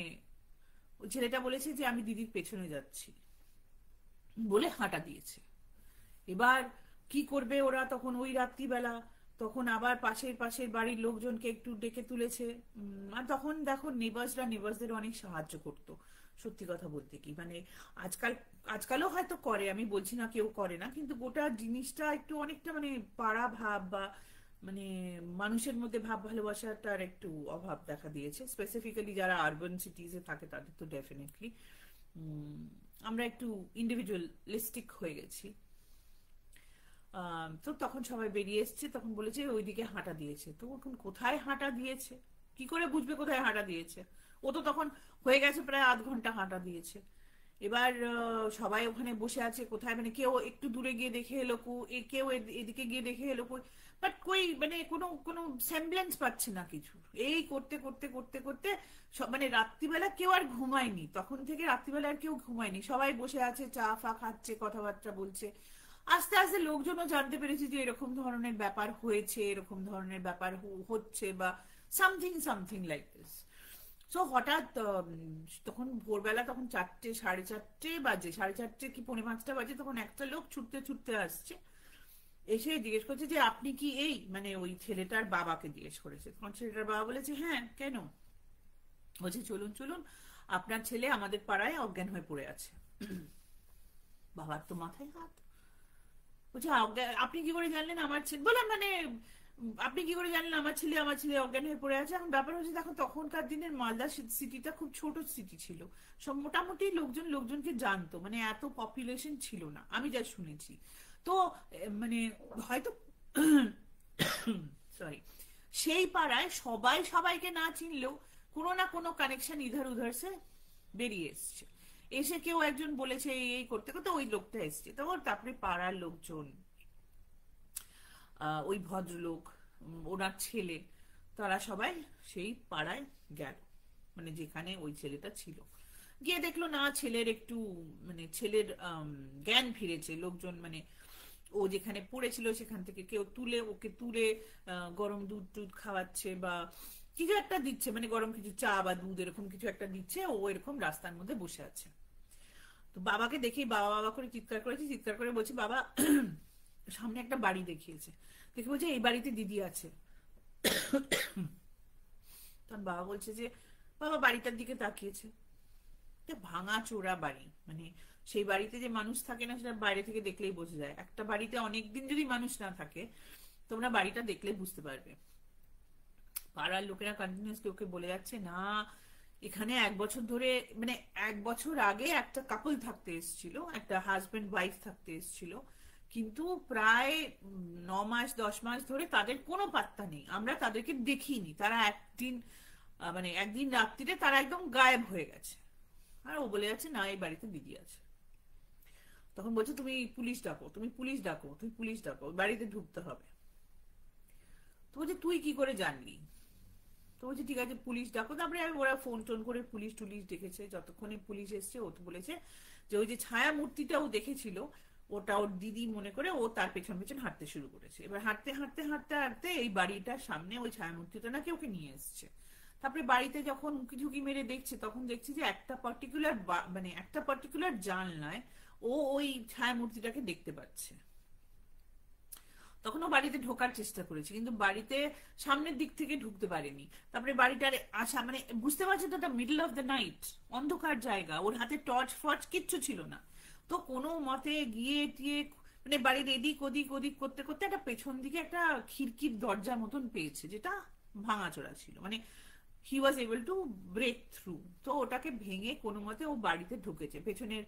ওই ছেলেটা বলেছে যে আমি দিদির পেছনে যাচ্ছি বলে হাঁটা দিয়েছে। এবার কি করবে ওরা তখন ওই রাত্রিবেলা? তখন আবার পাশের পাশের বাড়ির লোকজনকে একটু ডেকে তুলেছে। আর তখন দেখো নেবার্সরা নেবার্সদের অনেক সাহায্য করতো। সত্যি কথা বলতে কি মানে আজকাল, আজকালও হয়তো করে, আমি বলছি না কেউ করে না, কিন্তু গোটা জিনিসটা একটু অনেকটা মানে পাড়া ভাব বা মানে মানুষের মধ্যে ভাব ভালোবাসাটার একটু অভাব দেখা দিয়েছে। স্পেসিফিক্যালি যারা আরবান সিটিজে থাকে তাদের তো ডেফিনেটলি আমরা একটু ইন্ডিভিজুয়ালিস্টিক হয়ে গেছি। তো তখন সবাই বেরিয়ে এসছে, তখন বলেছে ওইদিকে হাঁটা দিয়েছে। তো এখন কোথায় হাঁটা দিয়েছে, কি করে বুঝবে কোথায় হাঁটা দিয়েছে? ও তো তখন হয়ে গেছে প্রায় আধ ঘন্টা হাঁটা দিয়েছে। এবার সবাই ওখানে বসে আছে, কোথায় মানে কেউ একটু দূরে গিয়ে দেখে এলো, কেউ এদিকে গিয়ে দেখে এলো, বাট কই মানে কোনো কোনো সেমব্লেন্স পাচ্ছে না কিছু। এই করতে করতে করতে করতে সব মানে রাত্রিবেলা কেউ আর ঘুমায়নি, তখন থেকে রাত্রিবেলা আর কেউ ঘুমায়নি, সবাই বসে আছে, চা ফা খাচ্ছে, কথাবার্তা বলছে। আস্তে আস্তে লোকজনও জানতে পেরেছে যে এরকম ধরনের ব্যাপার হয়েছে, এরকম ধরনের ব্যাপার হচ্ছে, বা something something like this. So হঠাৎ তখন ভোরবেলা, তখন 4টে 4:30 বাজে, 4:30 কি পৌনে 5টা বাজে, তখন একটা লোক ছুটতে ছুটতে আসছে, এসে জিজ্ঞেস করছে যে আপনি কি এই মানে ওই ছেলেটার বাবাকে জিজ্ঞেস করেছে। তখন ছেলেটার বাবা বলেছে হ্যাঁ কেন? বলছে চলুন চলুন, আপনার ছেলে আমাদের পাড়ায় অজ্ঞান হয়ে পড়ে আছে। বাবার তো মাথায় হাত। বলছে আপনি কি করে জানলেন আমার ছেলে, বললাম মানে আপনি কি করে জানলেন আমার ছেলে অজ্ঞান হয়ে পড়ে আছে? এখন ব্যাপার হচ্ছে দেখো তখনকার দিনের মালদা সিটিটা খুব ছোট সিটি ছিল, সব মোটামুটি লোকজন লোকজনকে জানতো, মানে এত পপুলেশন ছিল না আমি যা শুনেছি। তো মানে হয়তো সরি, সেই পাড়ায় সবাই সবাইকে না চিনলেও কোনো না কোনো কানেকশন ইধার উধার সে বেরিয়ে এসছে। এসে কেউ একজন বলেছে এই এই করতে করতে ওই লোকটা এসছে, তো তারপরে পাড়ার লোকজন, ওই ভদ্রলোক, ওনার ছেলে, তারা সবাই সেই পাড়ায় গেল, মানে যেখানে ওই ছেলেটা ছিল। গিয়ে দেখলো না ছেলের একটু মানে ছেলের জ্ঞান ফিরেছে, লোকজন মানে ও যেখানে পড়েছিল সেখান থেকে কেউ তুলে ওকে তুলে গরম দুধ টুধ খাওয়াচ্ছে বা কিছু একটা দিচ্ছে, মানে গরম কিছু চা বা দুধ এরকম কিছু একটা দিচ্ছে, ও এরকম রাস্তার মধ্যে বসে আছে। তো বাবাকে দেখেই বাবা বাবা করে চিৎকার করেছে, চিৎকার করে বলছে বাবা, সামনে একটা বাড়ি দেখিয়েছে, দেখে বলছে এই বাড়িতে দিদি আছে। তখন বাবা বলছে যে বাবা বাড়িটার দিকে তাকিয়েছে, ভাঙা চোরা বাড়ি, মানে সেই বাড়িতে যে মানুষ থাকে না সেটা বাইরে থেকে দেখলেই বোঝা যায়। একটা বাড়িতে অনেকদিন যদি মানুষ না থাকে তোমরা বাড়িটা দেখলে বুঝতে পারবে। পাড়ার লোকেরা কন্টিনিউসলি ওকে বলে যাচ্ছে না এখানে 1 বছর ধরে, মানে 1 বছর আগে একটা কাপল থাকতে এসেছিল, একটা হাজবেন্ড ওয়াইফ থাকতে এসেছিল, কিন্তু প্রায় 9 মাস 10 মাস ধরে তাদের কোনো পাত্তা নেই, আমরা তাদেরকে দেখিনি। তারা একদিন মানে একদিন রাত্রিরে তারা একদম গায়েব হয়ে গেছে। আর ও বলে যাচ্ছে না এই বাড়িতে দিদি আছে। তখন বলছে তুমি পুলিশ ডাকো, তুমি পুলিশ ডাকো, তুমি পুলিশ ডাকো, বাড়িতে ঢুকতে হবে। তো বলছে তুই কি করে জানলি? তো বলছে ঠিক আছে পুলিশ ডাকো। তারপরে ওরা ফোন টোন করে পুলিশ টুলিশ ডেকেছে। যতক্ষণে পুলিশ এসছে ও তো বলেছে যে ওই যে ছায়া মূর্তিটা ও দেখেছিল ওটা ওর দিদি মনে করে ও তার পেছন পেছন হাঁটতে শুরু করেছে। এবার হাঁটতে হাঁটতে হাঁটতে হাঁটতে এই বাড়িটার সামনে ওই ছায়া মূর্তিটা নাকি ওকে নিয়ে এসছে। তারপরে বাড়িতে যখন উঁকি ঝুঁকি মেরে দেখছে তখন দেখছে যে একটা পার্টিকুলার মানে একটা পার্টিকুলার জানলায় ও ওই ছায়া মূর্তিটাকে দেখতে পাচ্ছে। তখন ও বাড়িতে ঢোকার চেষ্টা করেছে, কিন্তু বাড়িতে সামনের দিক থেকে ঢুকতে পারেনি। তারপরে বাড়িটার আসা মানে বুঝতে পারছে তো এটা মিডল অফ দ্য নাইট, অন্ধকার জায়গা, ওর হাতে টর্চ ফর্চ কিচ্ছু ছিল না। তো কোনো মতে গিয়ে টিয়ে মানে বাড়ির এদিক ওদিক ওদিক করতে করতে একটা পেছন দিকে একটা খিড়কির দরজার মতন পেয়েছে, যেটা ভাঙাচোরা ছিল, মানে he was able to break through. তো ওটাকে ভেঙে কোনো মতে ও বাড়িতে ঢুকেছে। পেছনের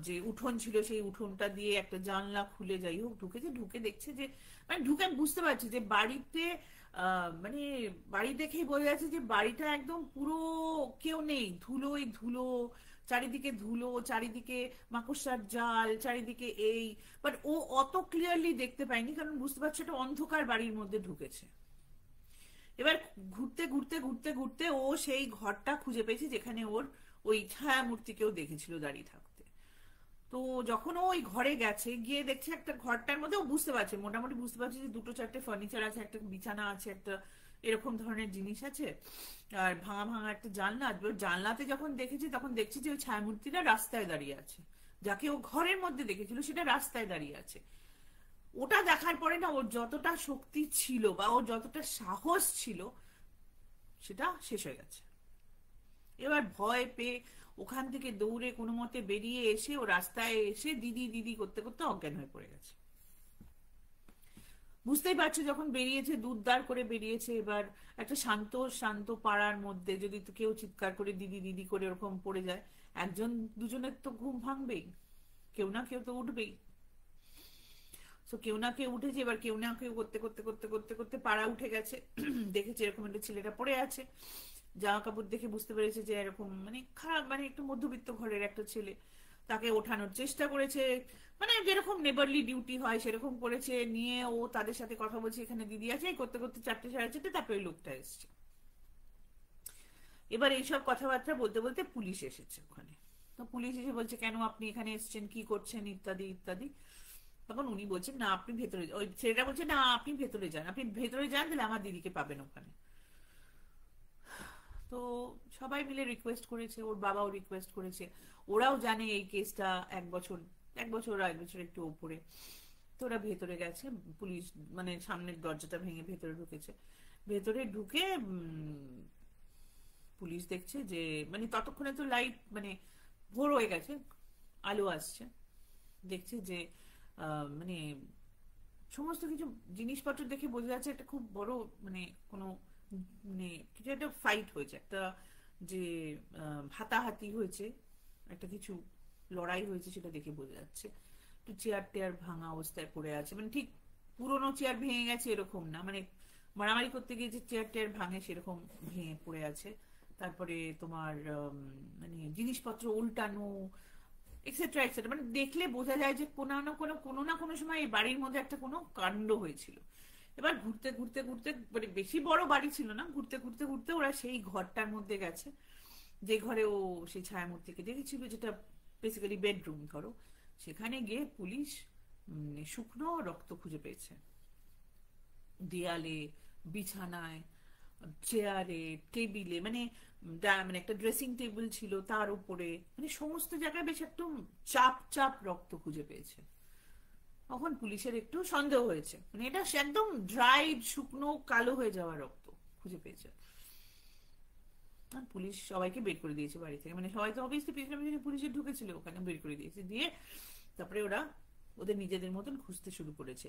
যে উঠোন ছিল সেই উঠোনটা দিয়ে একটা জানলা খুলে যাই হোক ঢুকেছে। ঢুকে দেখছে যে মানে ঢুকে বুঝতে পারছে যে বাড়িতে মানে বাড়ি দেখেই বোঝা যাচ্ছে যে বাড়িটা একদম পুরো কেউ নেই, ধুলোই ধুলো, চারিদিকে ধুলো, চারিদিকে মাকড়সার জাল, চারিদিকে এই। বাট ও অত ক্লিয়ারলি দেখতে পায়নি, কারণ বুঝতে পারছে এটা অন্ধকার বাড়ির মধ্যে ঢুকেছে। এবার ঘুরতে ঘুরতে ঘুরতে ঘুরতে ও সেই ঘরটা খুঁজে পেয়েছে যেখানে ওর ওই ছায়া মূর্তিকেও দেখেছিল দাঁড়িয়ে থাকতে। তো যখন ও ওই ঘরে গেছে, গিয়ে দেখছে একটা ঘরটার মধ্যে ও বুঝতে পারছে, মোটামুটি বুঝতে পারছে যে দুটো চারটে ফার্নিচার আছে, একটা বিছানা আছে, একটা এরকম ধরনের জিনিস আছে, আর ভাঙা ভাঙা একটা জানলা। এবার জানলাতে যখন দেখেছে তখন দেখছে যে ওই ছায়া মূর্তিটা রাস্তায় দাঁড়িয়ে আছে, যাকে ও ঘরের মধ্যে দেখেছিল সেটা রাস্তায় দাঁড়িয়ে আছে। ওটা দেখার পরে না ওর যতটা শক্তি ছিল বা ওর যতটা সাহস ছিল সেটা শেষ হয়ে গেছে। এবার ভয় পেয়ে ওখান থেকে দৌড়ে কোনো মতে বেরিয়ে এসে ও রাস্তায় এসে দিদি দিদি করতে করতে অজ্ঞান হয়ে পড়ে গেছে। বুঝতেই পারছো যখন বেরিয়েছে দুধদার করে বেরিয়েছে। এবার একটা শান্ত শান্ত পাড়ার মধ্যে যদি তো কেউ চিৎকার করে দিদি দিদি করে ওরকম পড়ে যায়, একজন দুজনের তো ঘুম ভাঙবেই, কেউ না কেউ তো উঠবেই। তো কেউ না কেউ উঠেছে, এবার কেউ না কেউ করতে করতে করতে করতে করতে পাড়া উঠে গেছে। দেখেছে এরকম একটা ছেলেটা পড়ে আছে, জামা কাপড় দেখে বুঝতে পেরেছে যে এরকম মানে খারাপ, মানে একটু মধ্যবিত্ত ঘরের একটা ছেলে। তাকে ওঠানোর চেষ্টা করেছে, মানে যেরকম নেবারলি ডিউটি হয় সেরকম করেছে। নিয়ে ও তাদের সাথে কথা বলছে এখানে দিদি আছে, এই করতে করতে 4টে 4:30 তারপরে ওই লোকটা এসছে। এবার এইসব কথাবার্তা বলতে বলতে পুলিশ এসেছে ওখানে। তো পুলিশ এসে বলছে কেন আপনি এখানে এসেছেন, কি করছেন, ইত্যাদি ইত্যাদি। তখন উনি বলছেন না আপনি ভেতরে, ওই ছেলেটা বলছে না আপনি ভেতরে যান, আপনি ভেতরে যান, তাহলে আমার দিদিকে পাবেন ওখানে। তো সবাই মিলে রিকোয়েস্ট করেছে, ওর বাবাও রিকোয়েস্ট করেছে। ওরাও জানে এই কেসটা 1 বছর, 1 বছর 1 বছর একটু উপরে। তো ওরা ভেতরে গেছে, পুলিশ মানে সামনের দরজাটা ভেঙে ভেতরে ঢুকেছে। ভেতরে ঢুকে পুলিশ দেখছে যে মানে ততক্ষণে তো লাইট মানে ভোর হয়ে গেছে, আলো আসছে। দেখছে যে মানে সমস্ত কিছু জিনিসপত্র দেখে বোঝা যাচ্ছে একটা খুব বড় মানে কোনো মানে কিছু একটা ফাইট হয়েছে, একটা যে হাতাহাতি হয়েছে, একটা কিছু লড়াই হয়েছে সেটা দেখে বোঝা যাচ্ছে। একটু চেয়ার টেয়ার ভাঙা অবস্থায় পড়ে আছে, মানে ঠিক পুরোনো চেয়ার ভেঙে গেছে এরকম না, মানে মারামারি করতে গিয়ে যে চেয়ার টেয়ার ভাঙে সেরকম ভেঙে পড়ে আছে। তারপরে তোমার মানে জিনিসপত্র উল্টানো, এক্সেট্রা এক্সেট্রা, মানে দেখলে বোঝা যায় যে কোনো না কোনো সময় এই বাড়ির মধ্যে একটা কোনো কাণ্ড হয়েছিল। এবার ঘুরতে ঘুরতে ঘুরতে মানে বেশি বড় বাড়ি ছিল না, ঘুরতে ঘুরতে ঘুরতে ওরা সেই ঘরটার মধ্যে গেছে যে ঘরে ও সেই ছায়ামূর্তিকে দেখেছিল, যেটা বেসিক্যালি বেডরুম ধরো। সেখানে গিয়ে পুলিশ শুকনো রক্ত খুঁজে পেয়েছে দেয়ালে, বিছানায়, চেয়ারে, টেবিলে, মানে মানে একটা ড্রেসিং টেবিল ছিল তার উপরে, মানে সমস্ত জায়গায় বেশ একদম চাপ চাপ রক্ত খুঁজে পেয়েছে। তখন পুলিশের একটু সন্দেহ হয়েছে, মানে এটা একদম ড্রাইড শুকনো কালো হয়ে যাওয়া রক্ত খুঁজে পেয়েছে। আর পুলিশ সবাইকে বের করে দিয়েছে বাড়ি থেকে, মানে সবাই তো অবভিয়াসলি পিছনে পিছনে পুলিশে ঢুকেছিল, ওখানে বের করে দিয়েছে। দিয়ে তারপরে ওরা ওদের নিজেদের মতন খুঁজতে শুরু করেছে।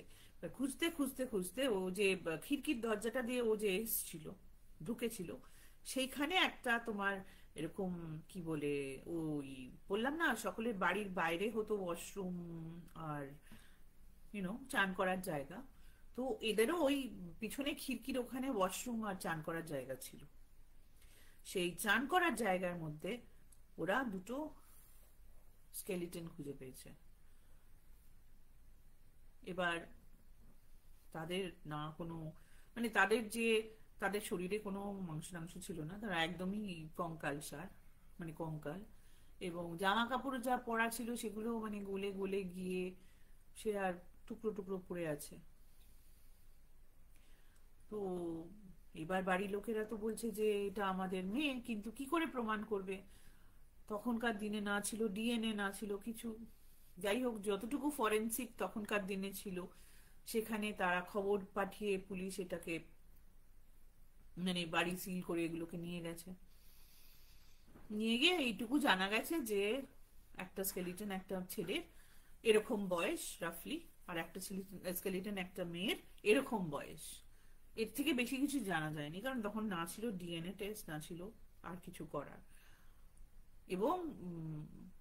খুঁজতে খুঁজতে খুঁজতে ও যে খিড়কির দরজাটা দিয়ে ও যে এসছিল, ঢুকেছিল, সেইখানে একটা তোমার এরকম কি বলে, ওই বললাম না সকলের বাড়ির বাইরে হতো ওয়াশরুম আর চান করার জায়গা। তো এদেরও ওই পিছনে খিড়কির ওখানে ওয়াশরুম আর চান করার জায়গা ছিল। সেই চান করার জায়গার মধ্যে ওরা দুটো স্কেলিটন খুঁজে পেয়েছে। এবার তাদের না কোনো, মানে তাদের শরীরে কোনো মাংস টাংস ছিল না, তারা একদমই কঙ্কালসার, মানে কঙ্কাল। এবং জামা কাপড় যা পরা ছিল সেগুলো মানে গলে গলে গিয়ে সে আর টুকরো টুকরো পড়ে আছে। তো এবার বাড়ির লোকেরা তো বলছে যে এটা আমাদের মেয়ে, কিন্তু কি করে প্রমাণ করবে? তখনকার দিনে না ছিল ডিএনএ, না ছিল কিছু। যাই হোক, যতটুকু ফরেন্সিক তখনকার দিনে ছিল, সেখানে তারা খবর পাঠিয়ে পুলিশ এটাকে মানে বাড়ি সিল করে এগুলোকে নিয়ে গেছে। নিয়ে গিয়ে এইটুকু জানা গেছে যে একটা স্কেলিটন একটা ছেলের এরকম বয়স রাফলি, আর একটা স্কেলিটন একটা মেয়ের এরকম বয়স। এর থেকে বেশি কিছু জানা যায়নি, কারণ তখন না ছিল ডিএনএ টেস্ট, না ছিল আর কিছু করার। এবং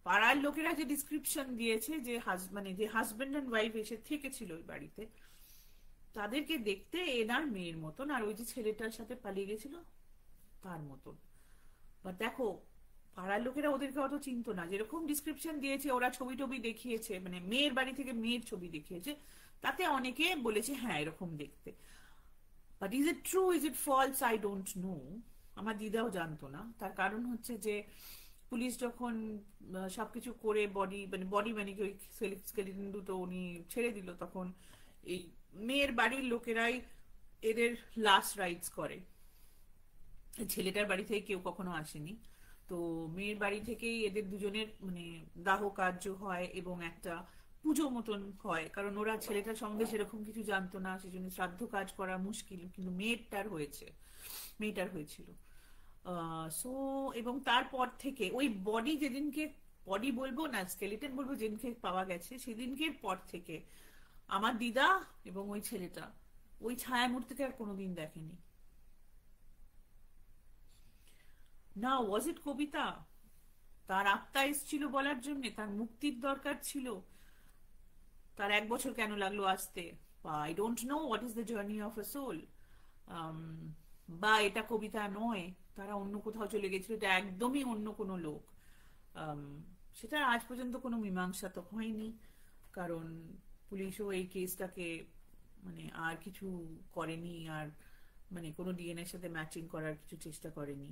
পাড়ার লোকেরা যে ডিসক্রিপশন দিয়েছে, যে মানে যে হাজবেন্ড অ্যান্ড ওয়াইফ এসে থেকেছিল ওই বাড়িতে, তাদেরকে দেখতে এনার মেয়ের মতন, আর ওই যে ছেলেটার সাথে পালিয়ে গেছিল তার মতন। বা দেখো, পাড়ার লোকেরা ওদেরকে অত চিনতো না, যেরকম ডিসক্রিপশন দিয়েছে, ওরা ছবি টবি দেখিয়েছে, মানে মেয়ের বাড়ি থেকে মেয়ের ছবি দেখিয়েছে, তাতে অনেকে বলেছে হ্যাঁ এরকম দেখতে। But is it true, is it false, I don't know. আমার দিদাও জানতো না। তার কারণ হচ্ছে যে পুলিশ যখন সবকিছু করে বডি মানে কি ওই স্কেলিটন দুটো উনি ছেড়ে দিল, তখন এই মেয়ের বাড়ির লোকেরাই এদের লাস্ট রাইটস করে। ছেলেটার বাড়ি থেকে কেউ কখনো আসেনি। তো মেয়ের বাড়ি থেকেই এদের দুজনের মানে দাহ কার্য হয় এবং একটা পুজো মতন হয়, কারণ ওরা ছেলেটার সঙ্গে সেরকম কিছু জানতো না, সেজন্য শ্রাদ্ধ কাজ করা মুশকিল, কিন্তু মেয়েটার হয়েছিল। সো এবং তারপর থেকে ওই বডি যেদিনকে, বডি বলবো না স্কেলিটন বলবো, যেদিনকে পাওয়া গেছে সেদিনকে পর থেকে আমার দিদা এবং ওই ছেলেটা ওই ছায়ামূর্তিকে আর কোনোদিন দেখেনি। না, ওয়াজ ইট কবিতা? তার আত্মা এসেছিল বলার জন্য, তার মুক্তির দরকার ছিল। তার 1 বছর কেন লাগলো আসতে? I don't know what is the journey of a soul. বা এটা কবিতা নয়, তারা অন্য কোথাও চলে গেছিল, এটা একদমই অন্য কোনো লোক। আম, সেটা আজ পর্যন্ত কোনো মীমাংসা তো হয়নি, কারণ পুলিশও এই কেসটাকে মানে আর কিছু করেনি, আর মানে কোনো ডিএনএর সাথে ম্যাচিং করার কিছু চেষ্টা করেনি।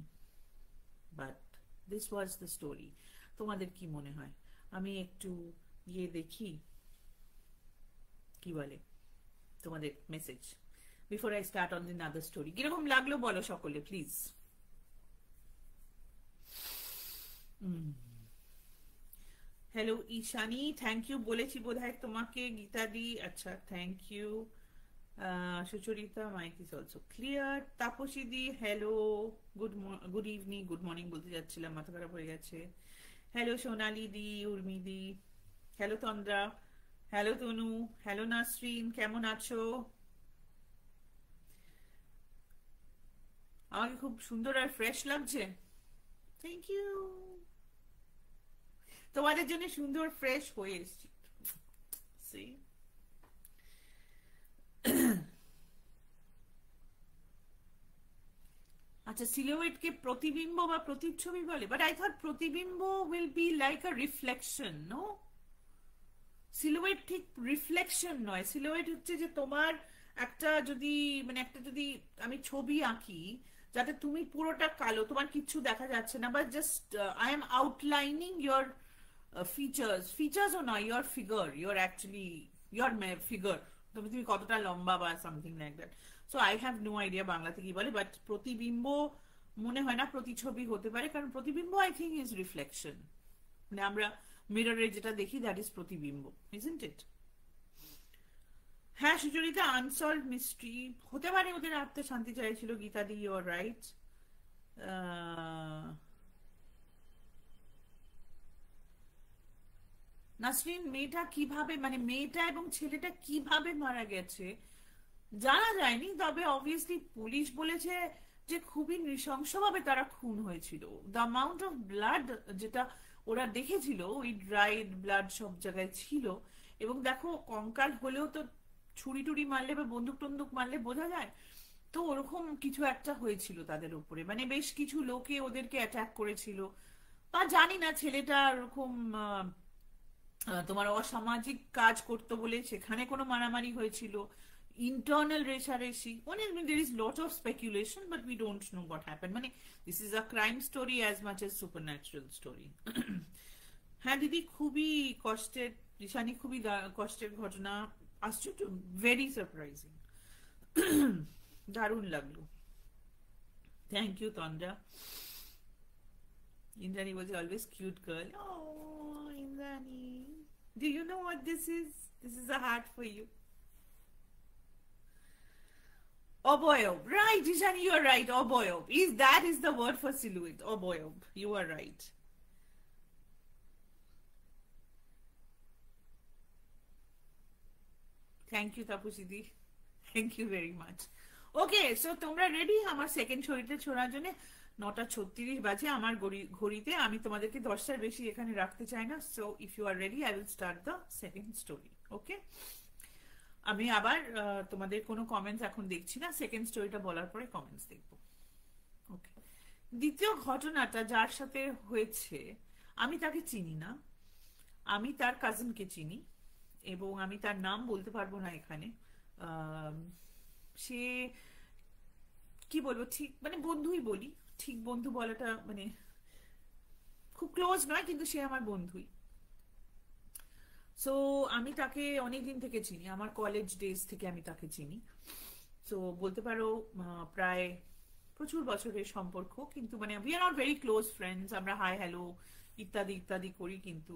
But this was the story. তোমাদের কি মনে হয়? আমি একটু গিয়ে দেখি কি বলে তোমাদের message before I start on the other story. কিরকম লাগলো বলো সকলে please. Hello Ishani, thank you বলেছি বোধহয় তোমাকে গীতাদি, আচ্ছা thank you. Sucharita, mike is also clear. Tapasi দি hello, good evening, good morning বলতে যাচ্ছিলাম, মাথা খারাপ হয়ে গেছে। হ্যালো সোনালি দি, উর্মি দি, hello Tandra, hello Tanu, hello Nasrin, কেমন আছো? আমাকে খুব সুন্দর আর ফ্রেশ লাগছে, থ্যাংক ইউ। তোমাদের জন্য সুন্দর ফ্রেশ হয়ে এসছি। See? আচ্ছা, সিলুয়েট কে প্রতিবিম্ব বা প্রতিচ্ছবি বলে, বাট আই থট প্রতিবিম্ব will be like a reflection, no? Silhouette ঠিক রিফ্লেকশন নয়। সিলুয়েট হচ্ছে যে তোমার একটা যদি মানে একটা যদি আমি ছবি আঁকি যাতে তুমি পুরোটা কালো, তোমার কিচ্ছু দেখা যাচ্ছে না, বা just I am outlining your ফিচার্সও নয়, your figure, your actually your figure, তুমি কতটা লম্বা বা something like that. So I have no idea বাংলাতে কি বলে, বাট প্রতিবিম্ব মনে হয় না, প্রতিছবি হতে পারে, কারণ প্রতিবিম্ব আই থিঙ্ক ইজ রিফ্লেকশন। মানে আমরা মিররে যেটা দেখি দ্যাট ইজ প্রতিবিম্ব, ইজন্ট ইট? হ্যাঁ সুচরিতা, আনসলভ মিস্ট্রি হতে পারে, ওদের আত্মা শান্তি চাইছিল। গীতাদি, ইউ আর রাইট। নাসরিন, মেয়েটা কিভাবে মানে মেয়েটা এবং ছেলেটা কিভাবে মারা গেছে জানা যায়নি, তবে অবভিয়াসলি পুলিশ বলেছে যে খুবই নৃশংসভাবে তারা খুন হয়েছিল, দ্য অ্যামাউন্ট অফ ব্লাড যেটা ওরা দেখেছিল, ওই ড্রাইড ব্লাড সব জায়গায় ছিল। এবং দেখো কঙ্কাল হলেও তো ছুরি টুরি মারলে বা বন্দুক টন্দুক মারলে বোঝা যায়। তো ওরকম কিছু একটা হয়েছিল তাদের উপরে, মানে বেশ কিছু লোকে ওদেরকে অ্যাটাক করেছিল। বা জানি না, ছেলেটা ওরকম তোমার অসামাজিক কাজ করতো বলে সেখানে কোনো মারামারি হয়েছিল, ইন্টারনাল রেষারেষি, মানে there is lot of speculation but we don't know what happened, মানে this is a crime story as much as supernatural story. হ্যাঁ দিদি, খুবই কষ্টের, ঈশানী খুবই কষ্টের ঘটনা। আশ্চর্য, ভেরি সারপ্রাইজিং। দারুণ লাগলো। Thank you Tandra. Indrani was always cute girl. Oh, Indrani. Do you know what this is? This is a heart for you. Oboyob. Right, Ishani, you are right. Oboyob. That is the word for silhouette. Oboyob. You are right. Thank you, Tapushidi. Thank you very much. Okay, so তোমরা ready আমার second ছড়িতে ছোড়ার জন্য? 9:36 বাজে আমার ঘড়িতে। আমি তোমাদেরকে 10টার বেশি এখানে রাখতে চাই না। So if you are ready I will start the second story. Okay, আমি আবার তোমাদের কোনো কমেন্টস এখন দেখছি না, সেকেন্ড স্টোরিটা বলার পরে কমেন্টস দেখবো। ওকে, দ্বিতীয় ঘটনাটা যার সাথে হয়েছে আমি তাকে চিনি না, আমি তার কাজিনকে চিনি এবং আমি তার নাম বলতে পারবো না এখানে। সে কি বলবো, ঠিক মানে বন্ধুই বলি, ঠিক বন্ধু বলাটা মানে খুব ক্লোজ নয়, কিন্তু সে আমার বন্ধুই। সো আমি তাকে অনেকদিন থেকে চিনি, আমার কলেজ ডেজ থেকে আমি তাকে চিনি। সো বলতে পারো প্রায় প্রচুর বছরের সম্পর্ক, কিন্তু মানে we are not very close friends. আমরা হাই হ্যালো ইত্যাদি ইত্যাদি করি, কিন্তু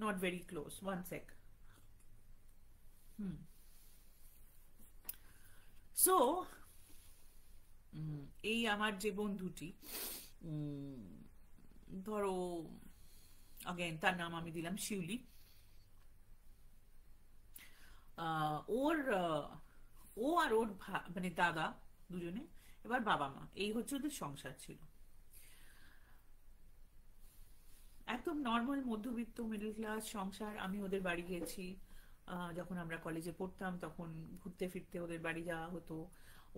not very close. One sec. So এই আমার যে বন্ধুটি, ধরো আগেন তার নাম আমি দিলাম শিউলি। ওর ও আর ওর মানে দাদা দুজনে, এবার বাবা মা, এই হচ্ছে ওদের সংসার ছিল। একদম নর্মাল মধ্যবিত্ত মিডল ক্লাস সংসার। আমি ওদের বাড়ি গিয়েছি যখন আমরা কলেজে পড়তাম, তখন ঘুরতে ফিরতে ওদের বাড়ি যাওয়া হতো।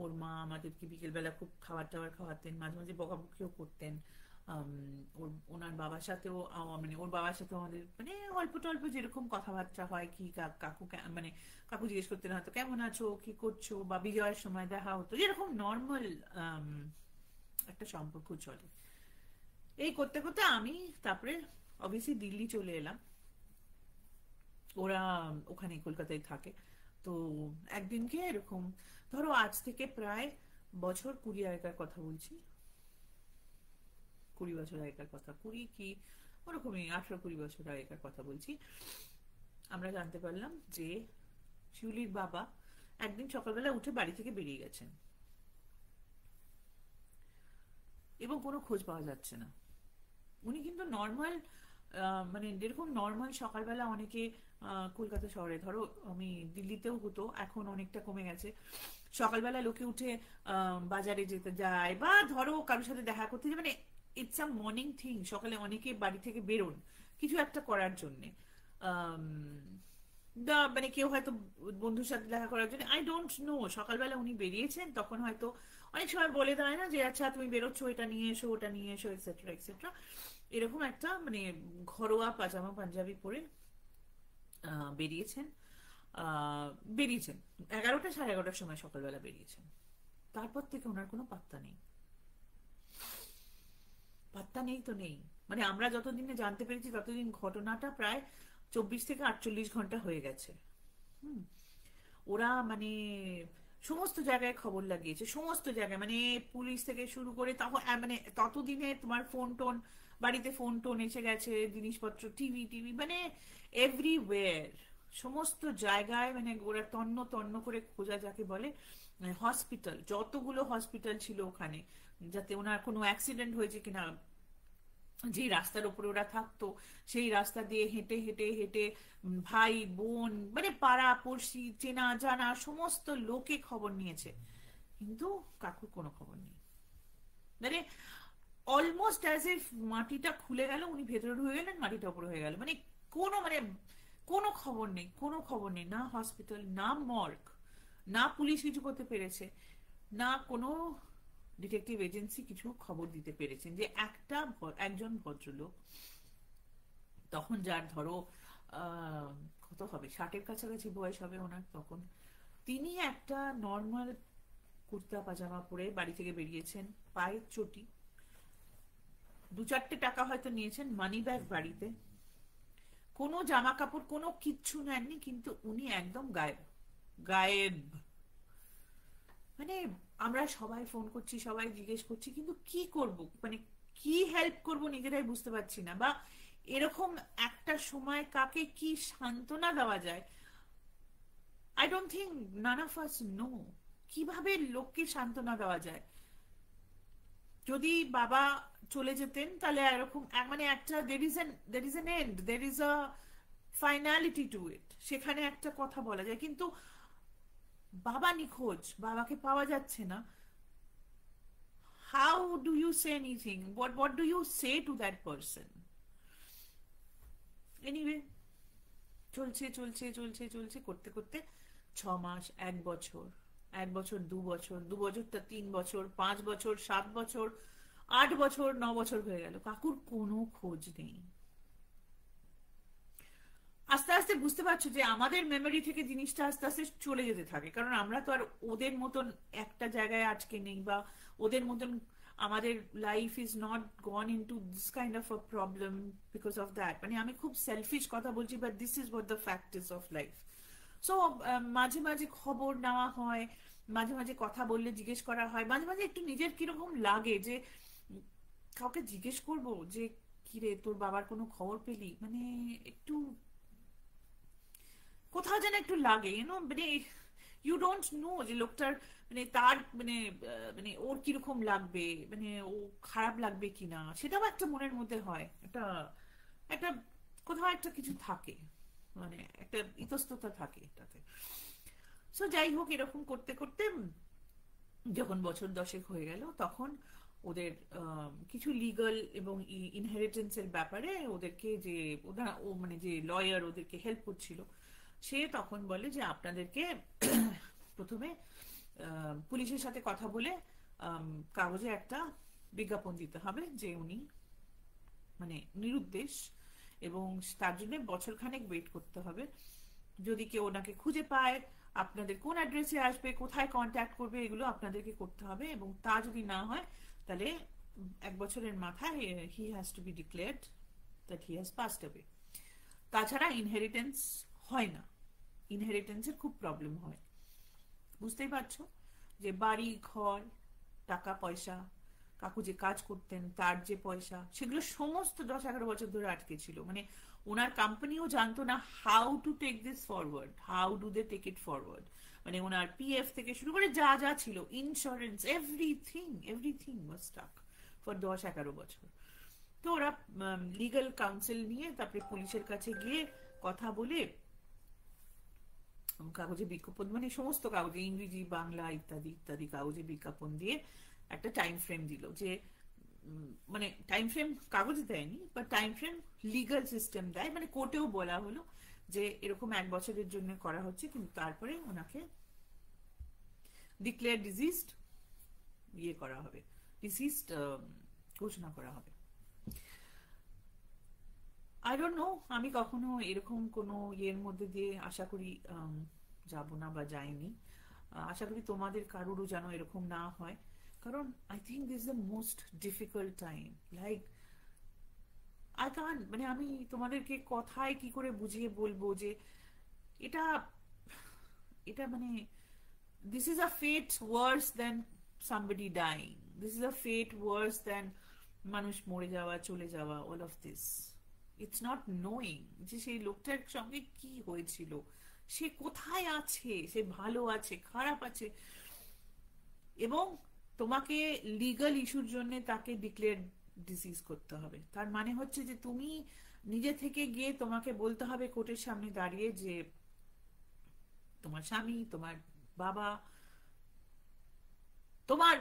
ওর মা আমাদেরকে বিকেলবেলা খুব খাবার টাবার খাওয়াতেন, মাঝে মাঝে বকাবকিও করতেন। ওনার বাবার সাথেও মানে ওর বাবার সাথেও আমাদের মানে অল্প টল্প যেরকম কথাবার্তা হয়, কি কাকু মানে কাকু জিজ্ঞেস করতেন হয়তো কেমন আছো, কি করছো, বা বিজয়ের সময় দেখা হতো, যেরকম নর্মাল একটা সম্পর্ক চলে। এই করতে করতে আমি তারপরে অবভিয়াসলি দিল্লি চলে এলাম। ওরা ওখানে কলকাতায় থাকে। তো একদিনকে এরকম, ধরো আজ থেকে প্রায় বছর 20 আগেকার কথা বলছি, 20 বছর আগেকার কথা, 20 কি ওরকমই 18-20 বছর আগেকার কথা বলছি। আমরা জানতে পারলাম যে শিউলির বাবা একদিন সকালবেলা উঠে বাড়ি থেকে বেরিয়ে গেছেন এবং কোনো খোঁজ পাওয়া যাচ্ছে না। উনি কিন্তু নর্মাল, মানে যেরকম নর্মাল সকালবেলা অনেকে কলকাতা শহরে, ধরো আমি দিল্লিতেও হতো, এখন অনেকটা কমে গেছে, সকালবেলা লোকে উঠে বাজারে যেতে যায় বা ধরো কারোর সাথে দেখা করতে যায়, মানে ইটস আ মর্নিং থিং। সকালে অনেকে বাড়ি থেকে বেরোন কিছু একটা করার জন্যে। মানে কেউ হয়তো বন্ধুর সাথে দেখা করার জন্য, আই ডোন্ট নো, সকালবেলা উনি বেরিয়েছেন। তখন হয়তো অনেক সময় বলে দেয় না যে আচ্ছা তুমি বেরোচ্ছ, এটা নিয়ে এসো, ওটা নিয়ে এসো, এক্সেট্রা এক্সেট্রা। এরকম একটা মানে ঘরোয়া পাজামা পাঞ্জাবি পরে বেরিয়েছেন। বেরিয়েছেন 11টা 11:30 সময় সকালবেলা বেরিয়েছেন। তারপর থেকে ওনার কোনো পাত্তা নেই। পাত্তা নেই তো নেই, মানে আমরা যতদিনে জানতে পেরেছি ততদিন ঘটনাটা প্রায় 24 থেকে 48 ঘন্টা হয়ে গেছে। ওরা মানে সমস্ত জায়গায় খবর লাগিয়েছে, সমস্ত জায়গায়, মানে পুলিশ থেকে শুরু করে, তখন মানে ততদিনে তোমার ফোন টোন, বাড়িতে ফোন টোন এসে গেছে, জিনিসপত্র, টিভি টিভি, মানে এভরিওয়ের, সমস্ত জায়গায়, মানে ওরা তন্ন তন্ন করে খোঁজা যাকে বলে। হসপিটাল, যতগুলো হসপিটাল ছিল ওখানে, যাতে ওনার কোনো অ্যাক্সিডেন্ট হয়েছে কিনা, যে রাস্তার উপরে ওরা থাকতো সেই রাস্তা দিয়ে হেঁটে হেঁটে হেঁটে ভাই বোন মানে পাড়া পড়শি চেনা জানা সমস্ত লোকে খবর নিয়েছে, কিন্তু কাকুর কোনো খবর নেই। মানে অলমোস্ট অ্যাজ ইফ মাটিটা খুলে গেল, উনি ভেতরে ঢুকে গেলেন, মাটিটা উপরে হয়ে গেল, মানে কোনো মানে কোনো খবর নেই, কোনো খবর নেই, না হসপিটাল, না মর্গ, না পুলিশ কিছু করতে পেরেছে, না কোনো ডিটেকটিভ এজেন্সি কিছু খবর দিতে পেরেছেন যে একজন ভদ্রলোক, তখন যার ধরো কত হবে, 60-এর কাছাকাছি বয়স হবে ওনার তখন, তিনি একটা নর্মাল কুর্তা পাজামা পরে বাড়ি থেকে বেরিয়েছেন, পায়ের চটি, 2-4টে টাকা হয়তো নিয়েছেন, মানি ব্যাগ বাড়িতে, কোনো জামা কাপড় কোনো কিচ্ছু নেননি, কিন্তু উনি একদম গায়েব, গায়েব। মানে আমরা সবাই ফোন করছি, সবাই জিজ্ঞেস করছি, কিন্তু কি করব, মানে কি হেল্প করব নিজেরাই বুঝতে পারছি না, বা এরকম একটা সময় কাকে কি সান্ত্বনা দেওয়া যায়। I don't think none of us no কিভাবে লোককে সান্ত্বনা দেওয়া যায়। যদি বাবা চলে যেতেন তাহলে এরকম মানে একটা there is an end, there is a finality to it, সেখানে একটা কথা বলা যায়, কিন্তু বাবা নিখোঁজ, বাবাকে পাওয়া যাচ্ছে না, how do you say anything, what do you say to that person? Anyway, চলছে চলছে চলছে চলছে করতে করতে 6 মাস, 1 বছর, 1 বছর, 2 বছর, 2 বছরটা 3 বছর, 5 বছর, 7 বছর, 8 বছর, 9 বছর হয়ে গেল, কাকুর কোনো খোঁজ নেই। আস্তে আস্তে বুঝতে পারছো যে আমাদের মেমোরি থেকে জিনিসটা আস্তে আস্তে চলে যেতে থাকে, কারণ আমরা তো আর ওদের মতন একটা জায়গায় আটকে নেই, বা ওদের মতন আমাদের life is not gone in to this kind of a problem because of that. মানে আমি খুব সেলফিশ কথা বলছি, but this is what the fact is of life. So মাঝে মাঝে খবর নেওয়া হয়, মাঝে মাঝে কথা বললে জিজ্ঞেস করা হয়, মাঝে মাঝে একটু নিজের কিরকম লাগে যে কাউকে জিজ্ঞেস করব যে কিরে তোর বাবার কোনো খবর পেলি, মানে একটু কোথাও যেন একটু লাগে, মানে ইউ ডোন্ট নো যে লোকটার মানে তার মানে মানে ওর কিরকম লাগবে, মানে ও খারাপ লাগবে কিনা, সেটাও একটা মনের মধ্যে হয়, একটা একটা কোথাও একটা কিছু থাকে, মানে একটা ইতস্ততা থাকে এটাতে। সো যাই হোক, এরকম করতে করতে যখন বছর 10 হয়ে গেল, তখন ওদের কিছু লিগাল এবং ইনহেরিটেন্সের ব্যাপারে ওদেরকে যে ও মানে যে লয়ার ওদেরকে হেল্প করছিল, সে তখন বলে যে আপনাদেরকে প্রথমে পুলিশের সাথে কথা বলে কাগজে একটা বিজ্ঞাপন দিতে হবে যে উনি মানে নিরুদ্দেশ, এবং তার জন্য বছরখানেক ওয়েট করতে হবে। যদি কেউ ওনাকে খুঁজে পায়, আপনাদের কোন অ্যাড্রেসে আসবে, কোথায় কন্ট্যাক্ট করবে, এগুলো আপনাদেরকে করতে হবে, এবং তা যদি না হয় তাহলে 1 বছরের মাথায় he has to be declared that he has passed away. তাছাড়া ইনহেরিটেন্স হয় না, ইনহেরিটেন্সের খুব প্রবলেম হয়। বুঝতেই পারছো যে বাড়ি ঘর, টাকা পয়সা, কাকু যে কাজ করতেন তার যে পয়সা, সেগুলো সমস্ত 10-11 বছর ধরে আটকে ছিল। মানে ওনার কোম্পানিও জানতো না how to take this forward, how do they take it forward. মানে ওনার পিএফ থেকে শুরু করে যা যা ছিল, insurance, everything everything was stuck for 10-11 বছর। তো ওরা লিগাল কাউন্সিল নিয়ে তারপরে পুলিশের কাছে গিয়ে কথা বলে কাগজে বিজ্ঞাপন, মানে সমস্ত কাগজে ইংরেজি বাংলা ইত্যাদি ইত্যাদি কাগজে বিজ্ঞাপন দিয়ে একটা টাইম ফ্রেম দিল যে মানে টাইম ফ্রেম কাগজে দেয়নি, বা টাইম ফ্রেম লিগাল সিস্টেম দেয়, মানে কোর্টেও বলা হলো যে এরকম 1 বছরের জন্য করা হচ্ছে, কিন্তু তারপরে ওনাকে ডিক্লেয়ার ডিজিজড ইয়ে করা হবে, ডিজিজড ঘোষণা করা হবে। আই ডোন্ট নো, আমি কখনো এরকম কোনো ইয়ের মধ্যে দিয়ে আশা করি যাব না বা যাইনি। আশা করি তোমাদের কারোরও যেন এরকম না হয়, কারণ I think this the most difficult time, like I কান, মানে আমি তোমাদেরকে কথায় কি করে বুঝিয়ে বলবো যে এটা এটা মানে this is a fate worse than somebody dying, this is a fate worse than মানুষ মরে যাওয়া, চলে যাওয়া, all of this. It's not knowing যে সেই লোকটার সঙ্গে কি হয়েছিল, সে কোথায় আছে, সে ভালো আছে, খারাপ আছে, এবং তোমাকে লিগাল ইস্যুর জন্য তাকে ডিক্লেয়ার ডিসিজ করতে হবে। তার মানে হচ্ছে যে তুমি নিজে থেকে গিয়ে তোমাকে বলতে হবে কোর্টের সামনে দাঁড়িয়ে যে তোমার স্বামী, তোমার বাবা, তোমার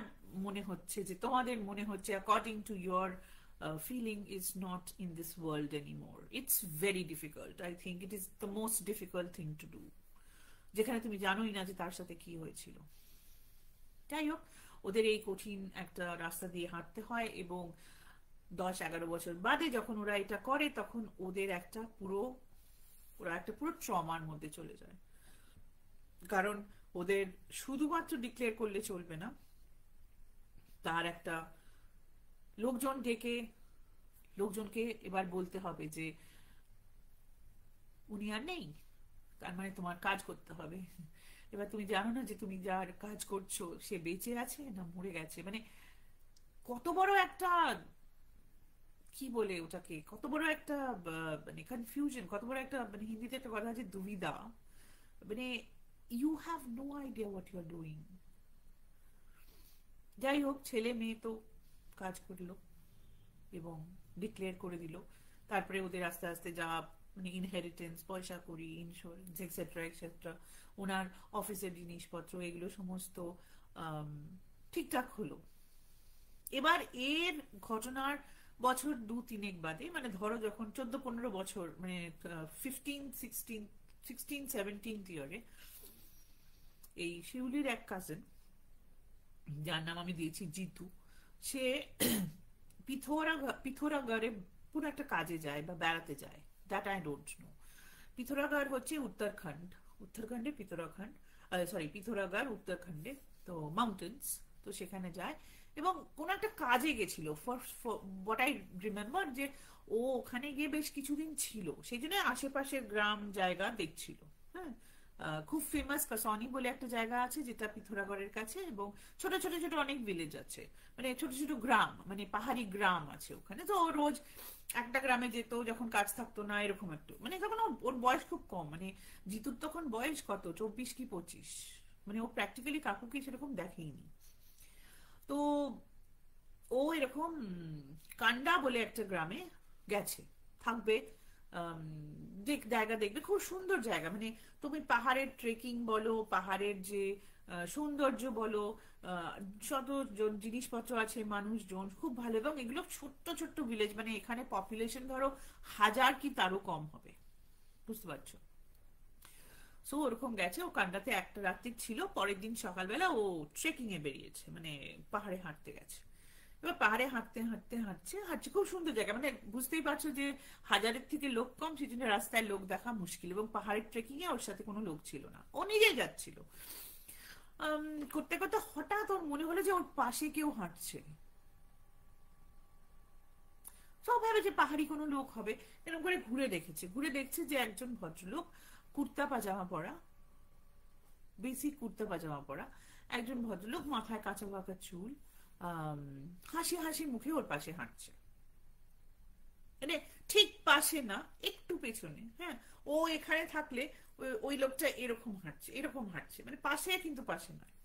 মনে হচ্ছে, যে তোমাদের মনে হচ্ছে according to your feeling is not in this world anymore. It's very difficult. I think it is the most difficult thing to do. যেখানে তুমি জানোই না যে তার সাথে কি হয়েছিল। যাই হোক, ওদের এই কঠিন একটা রাস্তা দিয়ে হাঁটতে হয়, এবং 10-11 বছর বাদে যখন ওরা এটা করে, তখন ওরা একটা পুরো ট্রমার মধ্যে চলে যায়। কারণ ওদের শুধুমাত্র ডিক্লেয়ার করলে চলবে না, তার একটা লোকজনকে এবার বলতে হবে যে উনি আর নেই, তার মানে তোমার কাজ করতে হবে। এবার তুমি জানো না যে তুমি যার কাজ করছো সে বেঁচে আছে না মরে গেছে। মানে কত বড় একটা, কি বলে ওটাকে, কত বড় একটা মানে কনফিউশন, কত বড় একটা, মানে হিন্দিতে একটা কথা আছে দুবিধা, মানে you have no idea what you are doing. যাই হোক, ছেলে মেয়ে তো কাজ করলো এবং ডিক্লেয়ার করে দিল। তারপরে ওদের আস্তে আস্তে যা মানে ইনহেরিটেন্স, পয়সা করি, ইন্স্যুরেন্স এক্সেট্রা এক্সেট্রা, ওনার অফিসের জিনিসপত্র, এগুলো সমস্ত ঠিকঠাক হলো। এবার এর ঘটনার বছর 2-3 বাদে, মানে ধরো যখন 14-15 বছর, মানে 17th ইয়ারে, এই শিউলির এক কাজিন, যার নাম আমি দিয়েছি জিতু, সে পিথোরাগড়ে পুরো একটা কাজে যায় বা বেড়াতে যায়, that I don't no. Pithoragarh হচ্ছে উত্তরাখণ্ডে পিথোরাগড় উত্তরাখণ্ডে, তো মাউন্টেন্স। তো সেখানে যায় এবং কোন একটা কাজে গেছিল, হোয়াট আই রিমেম্বার, যে ও ওখানে গিয়ে বেশ কিছুদিন ছিল, সেই জন্য আশেপাশের গ্রাম জায়গা দেখছিল। হ্যাঁ, খুব ফেমাস কাসনি বলে একটা জায়গা আছে যেটা পিথোরাগড়ের কাছে, এবং ছোট ছোট ছোট অনেক ভিলেজ আছে, মানে ছোট ছোট গ্রাম, মানে পাহাড়ি গ্রাম আছে ওখানে। তো ও রোজ একটা গ্রামে যেত যখন কাজ থাকতো না, এরকম একটু, মানে তখন ওর বয়স খুব কম, মানে জিতুর তখন বয়স কত, 24 কি 25, মানে ও প্র্যাকটিক্যালি কাকুকে সেরকম দেখেইনি। তো ও এরকম কান্ডা বলে একটা গ্রামে গেছে, থাকবে, জায়গা দেখবে, খুব সুন্দর জায়গা। মানে তুমি পাহাড়ের ট্রেকিং বলো, পাহাড়ের যে সৌন্দর্য বলো, শত জিনিসপত্র আছে, মানুষজন খুব ভালো, এবং এগুলো ছোট্ট ছোট্ট ভিলেজ, মানে এখানে পপুলেশন ধরো 1000 কি তারও কম হবে, বুঝতে পারছো। সো ওরকম গেছে, ও কান্ডাতে একটা রাত্রি ছিল, পরের দিন সকালবেলা ও ট্রেকিং এ বেরিয়েছে, মানে পাহাড়ে হাঁটতে গেছে। এবার পাহাড়ে হাঁটতে হাঁটতে হাঁটছে হাঁটছে, খুব সুন্দর জায়গা, মানে বুঝতেই পারছো যে 1000-এর থেকে লোক কম, সেই জন্য রাস্তায় লোক দেখা মুশকিল, এবং পাহাড়ের ট্রেকিং এ ওর সাথে কোনো লোক ছিল না, ও নিজেই যাচ্ছিল। করতে করতে হঠাৎ ওর মনে হলো যে ওর পাশে কেউ হাঁটছে। সব ভাবে যে পাহাড়ি কোনো লোক হবে, এরকম করে ঘুরে দেখছে যে একজন ভদ্রলোক, কুর্তা পাজামা পরা, বেসিক কুর্তা পাজামা পরা একজন ভদ্রলোক, মাথায় কাঁচা পাকা চুল, হাসি হাসি মুখে ওর পাশে হাঁটছে। মানে ঠিক পাশে না, একটু পেছনে। হ্যাঁ, ও এখানে থাকলে ওই লোকটা এরকম হাঁটছে, মানে পাশে, কিন্তু পাশে নয়।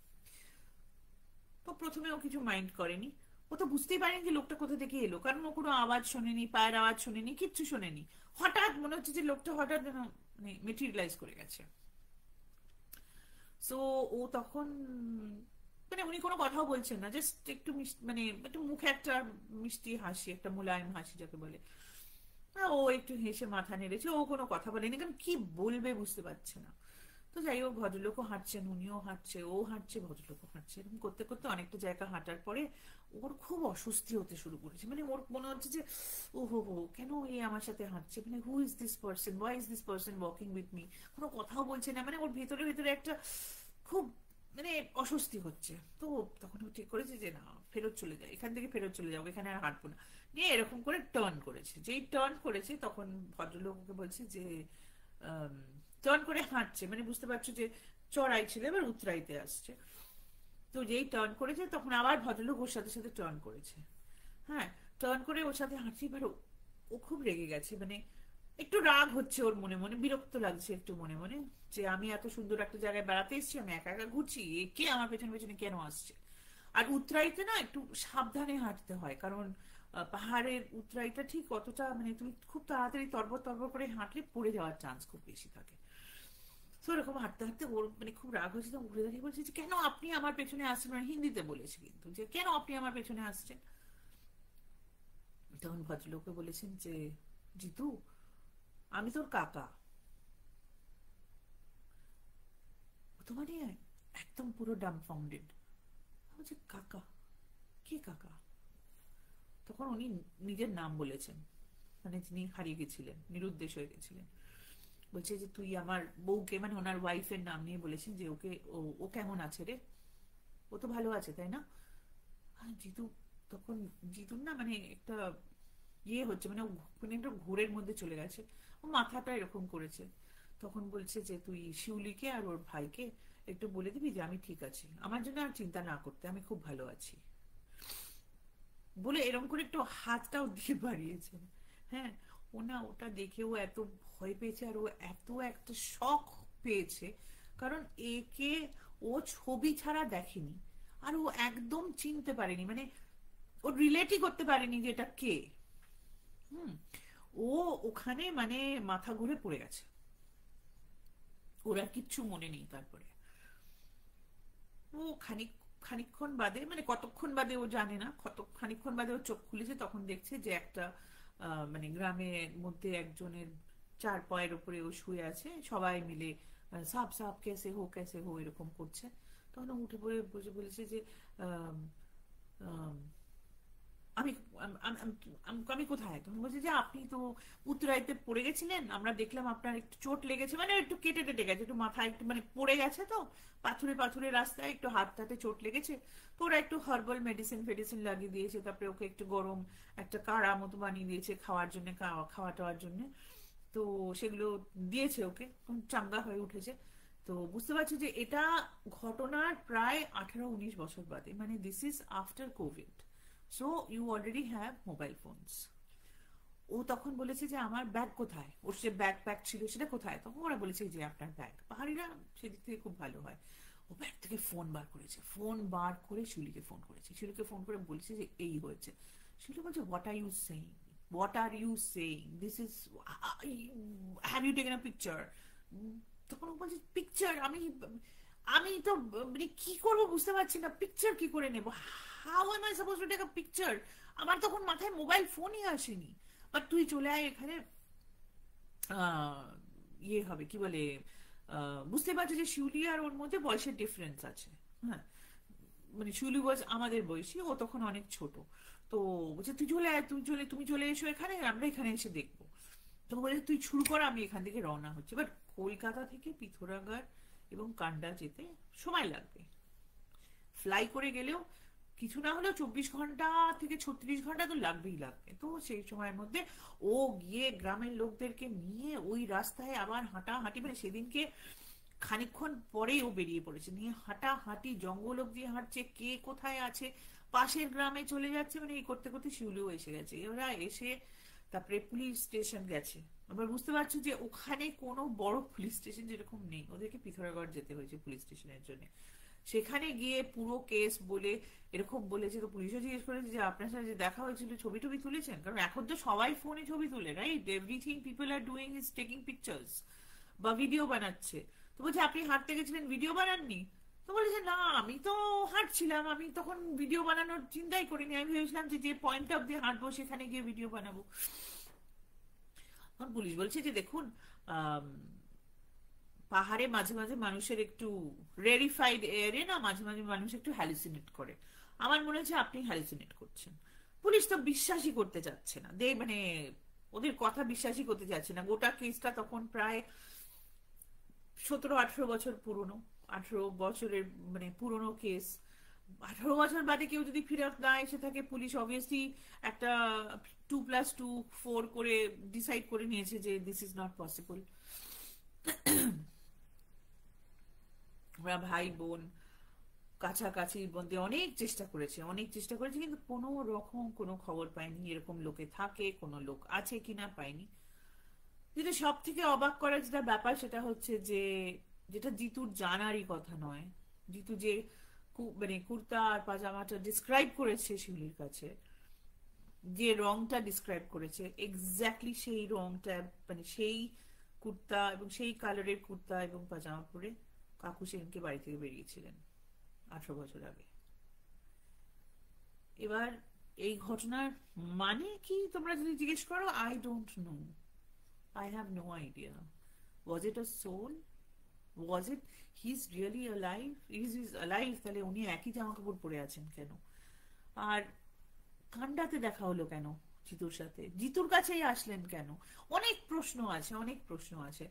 তো প্রথমে ও কিছু মাইন্ড করেনি, ও তো বুঝতেই পারেনি যে লোকটা কোথা থেকে এলো, কারণ ও কোনো আওয়াজ শোনেনি, পায়ের আওয়াজ শোনেনি, কিচ্ছু শোনেনি। হঠাৎ মনে হচ্ছে যে লোকটা হঠাৎ যেন মানে মেটেরিয়ালাইজ করে গেছে। সো ও তখন, মানে উনি কোনো কথাও বলছেন না, জাস্ট একটু মানে একটু মুখে একটা মিষ্টি হাসি, একটা মোলায়েম হাসি যাকে বলে, ও একটু হেসে মাথা নেড়েছে, ও কোনো কথা বলেনি, কারণ কি বলবে বুঝতে পারছে না। তো যাই হোক, ভদ্রলোকও হাঁটছেন, উনিও হাঁটছে, ও হাঁটছে, ভদ্রলোকও হাঁটছে, এরকম করতে করতে অনেকটা জায়গা হাঁটার পরে ওর খুব অস্বস্তি হতে শুরু করেছে। মানে ওর মনে হচ্ছে যে ও হো, কেন এই আমার সাথে হাঁটছে, মানে who is this person, why is this person walking with me, কোনো কথাও বলছে না, মানে ওর ভেতরে ভেতরে একটা খুব মানে অস্বস্তি হচ্ছে। তো তখন ও ঠিক করেছে যে না, ফেরত চলে যায়, এখান থেকে ফেরত চলে যাবো, এখানে আর হাঁটবো না। নিয়ে এরকম করে টার্ন করেছে, যেই টার্ন করেছে তখন ভদ্রলোক ওকে বলছে যে টার্ন করে হাঁটছে, মানে বুঝতে পারছো যে চড়াই ছিল, এবার উতরাইতে আসছে। তো যেই টার্ন করেছে তখন আবার ভদ্রলোক ওর সাথে সাথে টার্ন করেছে। হ্যাঁ, টার্ন করে ওর সাথে হাঁটছে, এবার ও খুব রেগে গেছে, মানে একটু রাগ হচ্ছে ওর মনে মনে, বিরক্ত লাগছে একটু মনে মনে, যে আমি এত সুন্দর একটা জায়গায় বেড়াতে এসেছি, আমি একা একা ঘুরছি, এ কে আমার পেছনে পেছনে কেন আসছে। আর উতরাইতে না একটু সাবধানে হাঁটতে হয়, কারণ পাহাড়ের উতরাইটা ঠিক অতটা, মানে তুমি খুব তাড়াতাড়ি তরবর তরবর করে হাঁটলে পড়ে যাওয়ার চান্স খুব বেশি থাকে। তো এরকম হাঁটতে হাঁটতে ওর মানে খুব রাগ হয়েছে, তো ঘুরে দাঁড়িয়ে বলছে যে কেন আপনি আমার পেছনে আসছেন, মানে হিন্দিতে বলেছে কিন্তু, যে কেন আপনি আমার পেছনে আসছেন। তখন ভদ্রলোকে বলেছেন যে জিতু, আমি তোর কাকা। ও তো মানে একদম পুরো ডাম্বফাউন্ডেড, বলছে কাকা, কে কাকা? তখন উনি নিজের নাম বলেছেন, মানে যিনি হারিয়ে গেছিলেন, নিরুদ্দেশ হয়ে গেছিলেন। বলছে যে তুই আমার বউকে, মানে ওনার ওয়াইফের নাম নিয়ে বলেছেন যে ওকে, ও কেমন আছে রে, ও তো ভালো আছে তাই না? আর জিতু তখন, জিতুর না মানে একটা হচ্ছে, মানে ও মানে একটা ঘোরের মধ্যে চলে গেছে, ও মাথাটা এরকম করেছে। তখন বলছে যে তুই শিউলিকে আর ওর ভাইকে একটু বলে দিবি যে আমি ঠিক আছি, আমার জন্য আর চিন্তা না করতে, আমি খুব ভালো আছি, বলে এরকম করে একটু হাতটাও দিয়ে বাড়িয়েছেন। হ্যাঁ, ও না ওটা দেখেও এত ভয় পেয়েছে, আর ও এত একটা শখ পেয়েছে, কারণ একে ও ছবি ছাড়া দেখেনি, আর ও একদম চিনতে পারেনি, মানে ও রিলেটই করতে পারেনি যে এটা কে। হুম। ও ওখানে মানে মাথা ঘুরে পড়ে গেছে, ওর আর কিচ্ছু মনে নেই। তারপরে ও খানিকক্ষণ বাদে, মানে কতক্ষণ বাদে ও জানে না, খানিকক্ষণ বাদে ও চোখ খুলেছে, তখন দেখছে যে একটা মানে গ্রামের মধ্যে একজনের চার পায়ের উপরে ও শুয়ে আছে, সবাই মিলে সাপ সাপ কেসে হো কেসে হো এরকম করছে। তখন ও উঠে পড়ে বসে বলেছে যে আম, আম, আমি আমি কোথায়? তখন বলছে যে আপনি তো উত্তরাইতে পড়ে গেছিলেন, আমরা দেখলাম আপনার একটু চোট লেগেছে, মানে একটু কেটে টেটে গেছে, একটু মাথায় একটু মানে পড়ে গেছে, তো পাথুরে পাথুরে রাস্তায় একটু হাত টাতে চোট লেগেছে, তো ওরা একটু হার্বাল মেডিসিন ফেডিসিন লাগিয়ে দিয়েছে, তারপরে ওকে একটু গরম একটা কাড়া মতো বানিয়ে দিয়েছে খাওয়ার জন্য, খাওয়া টাওয়ার জন্য। তো সেগুলো দিয়েছে ওকে, চাঙ্গা হয়ে উঠেছে। তো বুঝতে পারছি যে এটা ঘটনার প্রায় 18-19 বছর বাদে, মানে this is after Covid, so you already have mobile phones. ও তখন বলেছে যে আমার ব্যাগ কোথায়, ওর সে ব্যাগ প্যাক ছিল সেটা কোথায়? তখন ওরা বলেছে যে আপনার ব্যাগ, পাহাড়িরা সেদিক থেকে খুব ভালো হয়। ও ব্যাগ থেকে ফোন বার করেছে, ফোন বার করে শিউলিকে ফোন করেছে, শিউলিকে ফোন করে বলেছে যে এই হয়েছে। শিউলি বলছে what are you saying, what are you saying, this is, have you taken a picture? তখন ও বলছে পিকচার, আমি আমি তো মানে কি করবো বুঝতে পারছি না, পিকচার কি করে নেবো, how am I suppose to take a picture? আমার তখন মাথায় মোবাইল ফোনই আসেনি। বাট তুই চলে আয় এখানে, আহ, হবে কি বলে, বুঝতে পারছো যে শিউলি আর ওর মধ্যে বয়সের ডিফারেন্স আছে। হ্যাঁ, মানে শিউলি বয়স আমাদের বয়সী, ও তখন অনেক ছোট। তো বলছে তুই চলে আয়, তুমি চলে এসো এখানে, আমরা এখানে এসে দেখবো। তো বলে তুই শুরু কর, আমি এখান থেকে রওনা হচ্ছে। বাট কলকাতা থেকে পিথোরাগড় এবং কান্ডা যেতে সময় লাগবে, ফ্লাই করে গেলেও কিছু না হলেও 24 ঘন্টা থেকে 36 ঘন্টা তো লাগবেই লাগবে। তো সেই সময়ের মধ্যে ও গিয়ে গ্রামের লোকদেরকে নিয়ে ওই রাস্তায় আবার হাঁটাহাঁটি, মানে সেদিনকে খানিকক্ষণ পরেই ও বেরিয়ে পড়েছে, নিয়ে হাঁটাহাঁটি জঙ্গল অব্দি হাঁটছে, কে কোথায় আছে, পাশের গ্রামে চলে যাচ্ছে, মানে এই করতে করতে শিউলিও এসে গেছে। ওরা এসে তারপরে পুলিশ স্টেশন গেছে। আবার বুঝতে পারছো যে ওখানে কোনো বড় পুলিশ স্টেশন যেরকম নেই, ওদেরকে পিথোরাগড় যেতে হয়েছে পুলিশ স্টেশনের জন্য। সেখানে গিয়ে পুরো কেস বলে এরকম বলেছে, তো পুলিশও জিজ্ঞেস করেছে যে আপনার সাথে যে দেখা হয়েছিল ছবি টবি তুলেছেন, কারণ এখন তো সবাই ফোনে ছবি তুলে, right? Everything people are doing is taking pictures বা ভিডিও বানাচ্ছে। তো বলছে আপনি হাঁটতে গেছিলেন, ভিডিও বানাননি? তো বলেছে না আমি তো হাঁটছিলাম, আমি তখন ভিডিও বানানোর চিন্তাই করিনি, আমি ভেবেছিলাম যে যে পয়েন্ট অফ দিয়ে হাঁটবো সেখানে গিয়ে ভিডিও বানাবো। তখন পুলিশ বলছে যে দেখুন, আম, পাহাড়ে মাঝে মাঝে মানুষের একটু রেরিফাইড এয়ারে না মাঝে মাঝে মানুষ একটু হ্যালুসিনেট করে, আমার মনে হচ্ছে আপনি হ্যালুসিনেট করছেন। পুলিশ তো বিশ্বাসই করতে চাচ্ছে না, মানে ওদের কথা বিশ্বাসই করতে চাচ্ছে না। গোটা কেসটা তখন প্রায় 17-18 বছর পুরনো, 18 বছরের মানে পুরনো কেস। 18 বছর বাদে কেউ যদি ফেরত না এসে থাকে, পুলিশ অবভিয়াসলি একটা 2+2 4 করে ডিসাইড করে নিয়েছে যে দিস ইজ নট পসিবল। আমরা ভাই বোন কাছাকাছি বন্ধে অনেক চেষ্টা করেছে, অনেক চেষ্টা করেছে, কিন্তু কোনো রকম কোনো খবর পাইনি, এরকম লোকে থাকে, কোনো লোক আছে কিনা পাইনি। যেটা সব থেকে অবাক করার যেটা ব্যাপার সেটা হচ্ছে যে যেটা জিতুর জানারই কথা নয়, জিতু যে মানে কুর্তা আর পাজামাটা ডিসক্রাইব করেছে শিউলির কাছে, যে রংটা ডিসক্রাইব করেছে এক্স্যাক্টলি সেই রংটা, মানে সেই কুর্তা এবং সেই কালারের কুর্তা এবং পাজামা পরে কাকু সেনকে বাড়ি থেকে বেরিয়েছিলেন 18 বছর আগে। এবার এই ঘটনার মানে কি তোমরা যদি জিজ্ঞেস করো, I don't know, I have no idea. Was it a soul? Was it he is really alive? Is alive, তাহলে উনি একই জামা কাপড় পরে আছেন কেন? আর কান্ডাতে দেখা হলো কেন জিতুর সাথে? জিতুর কাছেই আসলেন কেন? অনেক প্রশ্ন আছে, অনেক প্রশ্ন আছে।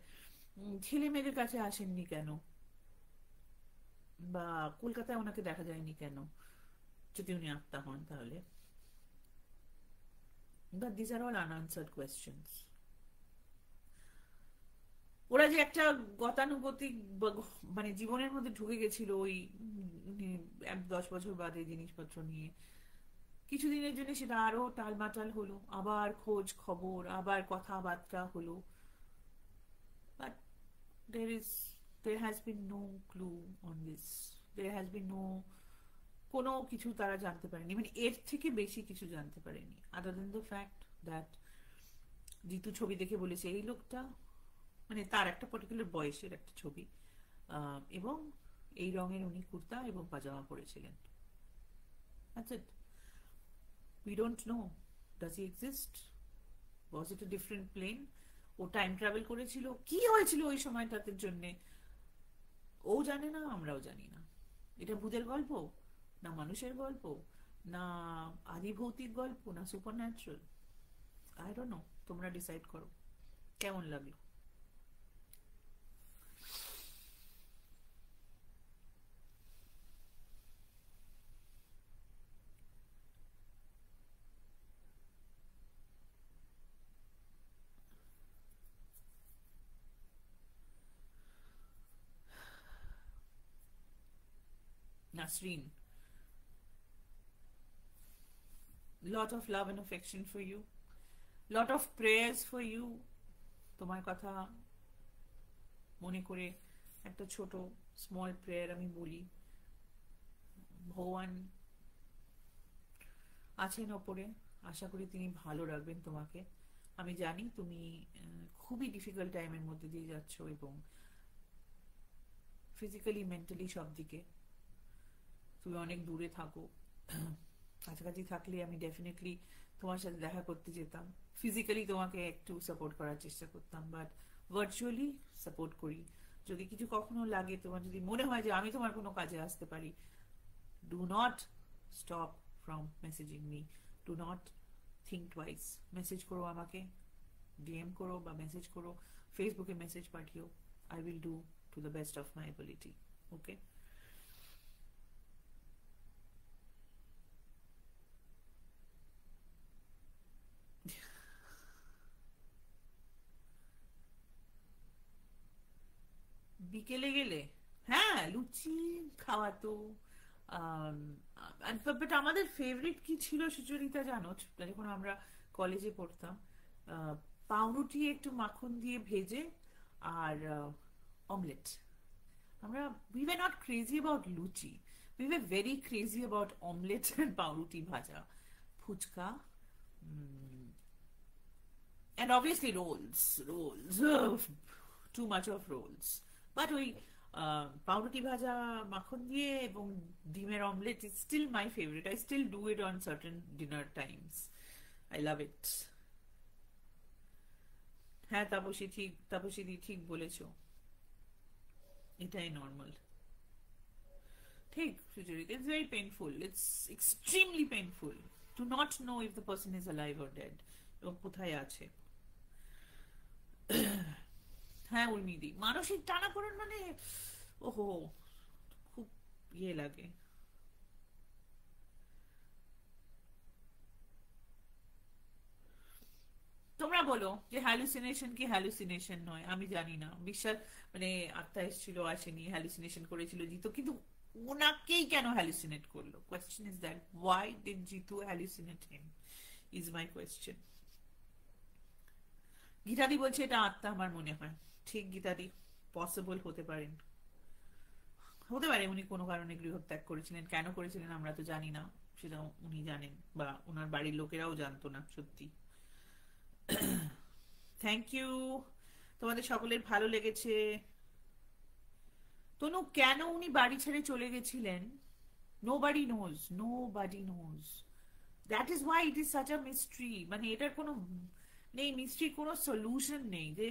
ছেলে মেয়েদের কাছে আসেননি কেন? বা কলকাতায় ওনাকে দেখা যায়নি কেন, যদি উনি আত্মা হন তাহলে? But this are all unanswered questions. ওরা যে একটা গতানুগতিক মানে জীবনের মধ্যে ঢুকে গেছিল ওই 10 বছর বাদে জিনিসপত্র নিয়ে, কিছুদিনের জন্য সেটা আরো টালমাটাল হলো, আবার খোঁজ খবর, আবার কথাবার্তা হলো। But there is there has been no clue on this. There has been no, কোনো কিছু তারা জানতে পারেনি, মানে এর থেকে বেশি কিছু জানতে পারেনি, আদার দেন দ্য ফ্যাক্ট দ্যাট জিতু ছবি দেখে বলেছে এই লোকটা, মানে তার একটা পার্টিকুলার বয়সের একটা ছবি, এবং এই রঙের উনি কুর্তা এবং পাজামা পরেছিলেন। That's it. We don't know. Does he exist? Was it a different plane? ও টাইম ট্রাভেল করেছিল? কি হয়েছিল ওই সময়টাতে জন্যে ও জানে না, আমরাও জানি না। এটা ভূতের গল্প, না মানুষের গল্প, না আদি ভৌতিক গল্প, না super natural? I don't no, তোমরা ডিসাইড করো কেমন লাগলো। Nasreen, lot of love and affection for you, lot of prayers for you. তোমার কথা মনে করে একটা ছোট স্মল প্রেয়ার আমি বলি। ভগবান আছেন ওপরে, আশা করি তিনি ভালো রাখবেন তোমাকে। আমি জানি তুমি খুবই ডিফিকাল্ট টাইমের মধ্যে দিয়ে যাচ্ছ, এবং ফিজিক্যালি মেন্টালি সব দিকে তুমি অনেক দূরে থাকো। কাছাকাছি থাকলে আমি ডেফিনেটলি তোমার সাথে দেখা করতে যেতাম, ফিজিক্যালি তোমাকে একটু সাপোর্ট করার চেষ্টা করতাম, বাট ভার্চুয়ালি সাপোর্ট করি। যদি কিছু কখনো লাগে, তোমার যদি মনে হয় যে আমি তোমার কোনো কাজে আসতে পারি, do not stop from messaging me, do not think twice. Message করো আমাকে, ডিএম করো বা মেসেজ করো, ফেসবুকে মেসেজ পাঠিও। I will do to the best of my ability. Okay? বিকেলে গেলে হ্যাঁ লুচি খাওয়াতো। বাট আমাদের ফেভারিট কি ছিল সুচরিতা জানো? যখন আমরা কলেজে পড়তাম, পাউরুটি একটু মাখন দিয়ে ভেজে, আর অমলেট। আমরা we were not crazy about luchi, we were very crazy about omelette and পাউরুটি ভাজা, fuchka, and obviously rolls, too much of rolls. But ওই পাউরুটি ভাজা মাখন দিয়ে এবং ডিমের omelette is still my favorite. I still do it on certain dinner times. I love it. হ্যাঁ তাপসী দি ঠিক বলেছো, এটাই নর্মাল। ঠিক Sucharita, it's very painful, it's extremely painful to not know if the person is alive or dead, এবং কোথায় আছে। হ্যাঁ উর্মিদি, মানসিক টানাপোড়েন মানে ওহো খুব ইয়ে লাগে। তোমরা বলো যে হ্যালুসিনেশন কি হ্যালুসিনেশন নয়, আমি জানি না। বিশ্বাস মানে আত্মা এসেছিল, আসেনি, হ্যালুসিনেশন করেছিল জিতু, কিন্তু ওনাকেই কেন হ্যালুসিনেট করলো? Question is that, why did Jitu hallucinate him, is my question. গীতাদি বলছে এটা আত্মা, আমার মনে হয় ঠিক গীতাদি পসিবল হতে পারেন, হতে পারে উনি কোনো কারণে গৃহত্যাগ করেছিলেন, কেন করেছিলেন আমরা তো জানি না, সেটা উনি জানেন, বা ওনার বাড়ির লোকেরাও জানতো না সত্যি। থ্যাংক ইউ তোমাদের সকলের ভালো লেগেছে। তনু, কেন উনি বাড়ি ছেড়ে চলে গেছিলেন, nobody nose, nobody nose. That is why it is such a mystery. মানে এটার কোনো নেই, মিস্ট্রির কোনো সলিউশন নেই যে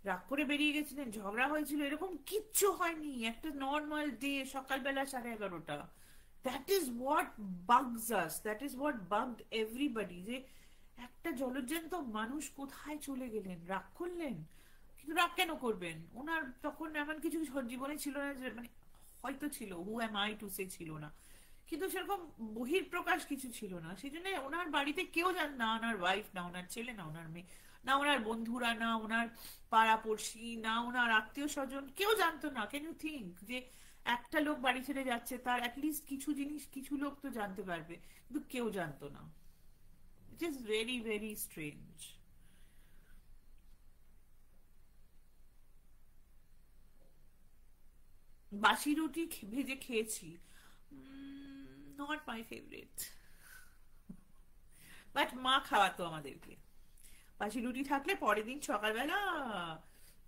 রাগ করে বেরিয়ে গেছিলেন, ঝগড়া হয়েছিল, এরকম কিচ্ছু হয়নি। একটা নর্মাল ডে, সকালবেলা 11:30। That is what bugs us, that is what bugged everybody, যে একটা জলজ্যান্ত মানুষ কোথায় চলে গেলেন, রাগ করলেন। কিন্তু রাগ কেন করবেন, ওনার তখন এমন কিছু জীবনে ছিল না যে, মানে হয়তো ছিল, who am I to say ছিল না, কিন্তু সেরকম বহিঃপ্রকাশ কিছু ছিল না। সেই জন্য ওনার বাড়িতে কেউ জান না, ওনার ওয়াইফ না, ওনার ছেলে না, ওনার মেয়ে না, ওনার বন্ধুরা না, ওনার পাড়াপড়শি না, ওনার আত্মীয় স্বজন কেউ জানতো না। ক্যান ইউ থিঙ্ক যে একটা লোক বাড়ি ছেড়ে যাচ্ছে, তার অ্যাটলিস্ট কিছু জিনিস কিছু লোক তো জানতে পারবে, কিন্তু কেউ জানতো না। It is very very strange. বাসি রুটি ভেজে খেয়েছি, নট মাই ফেভারিট, বাট মা খাওয়াতো আমাদেরকে। বাসি রুটি থাকলে পরের দিন সকালবেলা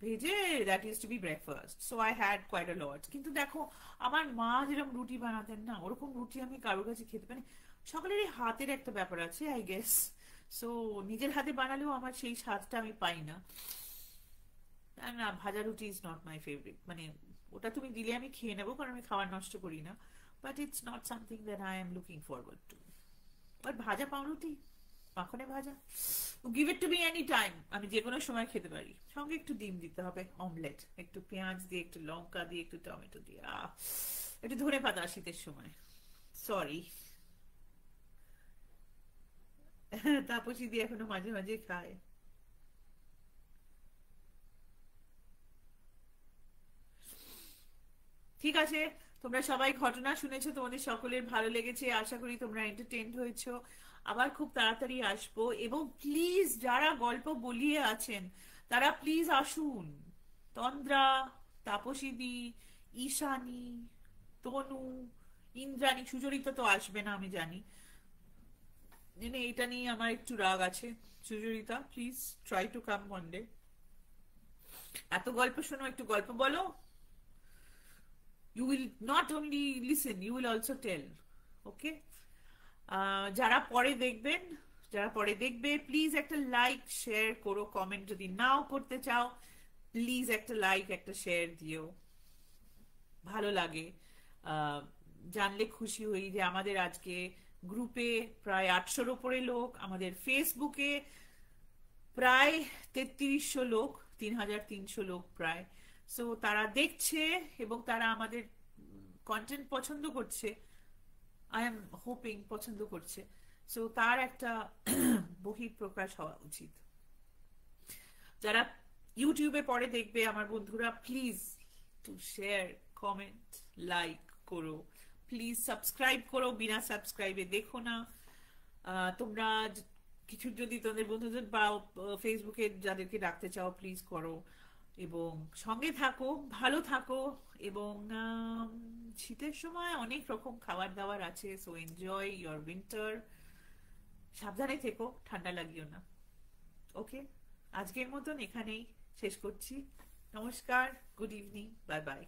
ভেজে, that is to be breakfast, so I had quite a lot. কিন্তু দেখো, আমার মা যেরকম রুটি বানাতেন না, ওরকম রুটি আমি কারোর কাছে খেতে পারি। সকলের এই হাতের একটা ব্যাপার আছে আই গেস, সো নিজের হাতে বানালেও আমার সেই স্বাদটা আমি পাই না। আর না, ভাজা রুটি ইজ নট মাই ফেভারিট। মানে ওটা তুমি দিলে আমি খেয়ে নেবো, কারণ আমি খাবার নষ্ট করি না, but it's not something that I am looking forward to. But ভাজা পাউরুটি, মাখনে ভাজা, give it to me any time, আমি যে কোনো সময় খেতে পারি। সঙ্গে একটু ডিম দিতে হবে, অমলেট, একটু পেঁয়াজ দিয়ে, একটু লঙ্কা দিয়ে, একটু টমেটো দিয়ে, একটু ধনে পাতা শীতের সময়। সরি, তাপসী দিয়ে এখনো মাঝে মাঝে খায়। ঠিক আছে, তোমরা সবাই ঘটনা শুনেছো, তোমাদের সকলের ভালো লেগেছে, আশা করি তোমরা এন্টারটেইনড হয়েছো। আবার খুব তাড়াতাড়ি আসবো, এবং প্লিজ যারা গল্প বলিয়ে আছেন তারা প্লিজ আসুন। তন্দ্রা, তাপসীদি, ঈশানী, তনু, ইন্দ্রাণী, সুচরিতা তো আসবে না আমি জানি, মানে এটা নিয়ে আমার একটু রাগ আছে। সুচরিতা, please try to come one day. এত গল্প শোনো, একটু গল্প বলো। You will not only listen, you will also tell. Okay? যারা পরে দেখবেন, যারা পরে দেখবে, প্লিজ একটা লাইক শেয়ার করো, কমেন্ট যদি নাও করতে চাও, প্লিজ একটা লাইক একটা শেয়ার দিও, ভালো লাগে। আহ, জানলে খুশি হই যে আমাদের আজকে গ্রুপে প্রায় 800-র উপরে লোক, আমাদের ফেসবুকে প্রায় 3300 লোক, 3300 লোক প্রায়। সো তারা দেখছে এবং তারা আমাদের কন্টেন্ট পছন্দ করছে, আই এম হোপিং পছন্দ করছে। সো তার একটা বহিঃপ্রকাশ হওয়া উচিত। যারা ইউটিউবে পরে দেখবে আমার বন্ধুরা, please to share, comment, like করো, প্লিজ সাবস্ক্রাইব করো, বিনা সাবস্ক্রাইবে দেখো না। তোমরা কিছু যদি তোমাদের বন্ধুদের বা ফেসবুকে যাদেরকে ডাকতে চাও, প্লিজ করো, এবং সঙ্গে থাকো, ভালো থাকো। এবং শীতের সময় অনেক রকম খাবার দাবার আছে, সো এনজয় ইয়োর উইন্টার। সাবধানে থেকো, ঠান্ডা লাগিও না। ওকে, আজকের মতন এখানেই শেষ করছি। নমস্কার, গুড ইভিনিং, বাই বাই।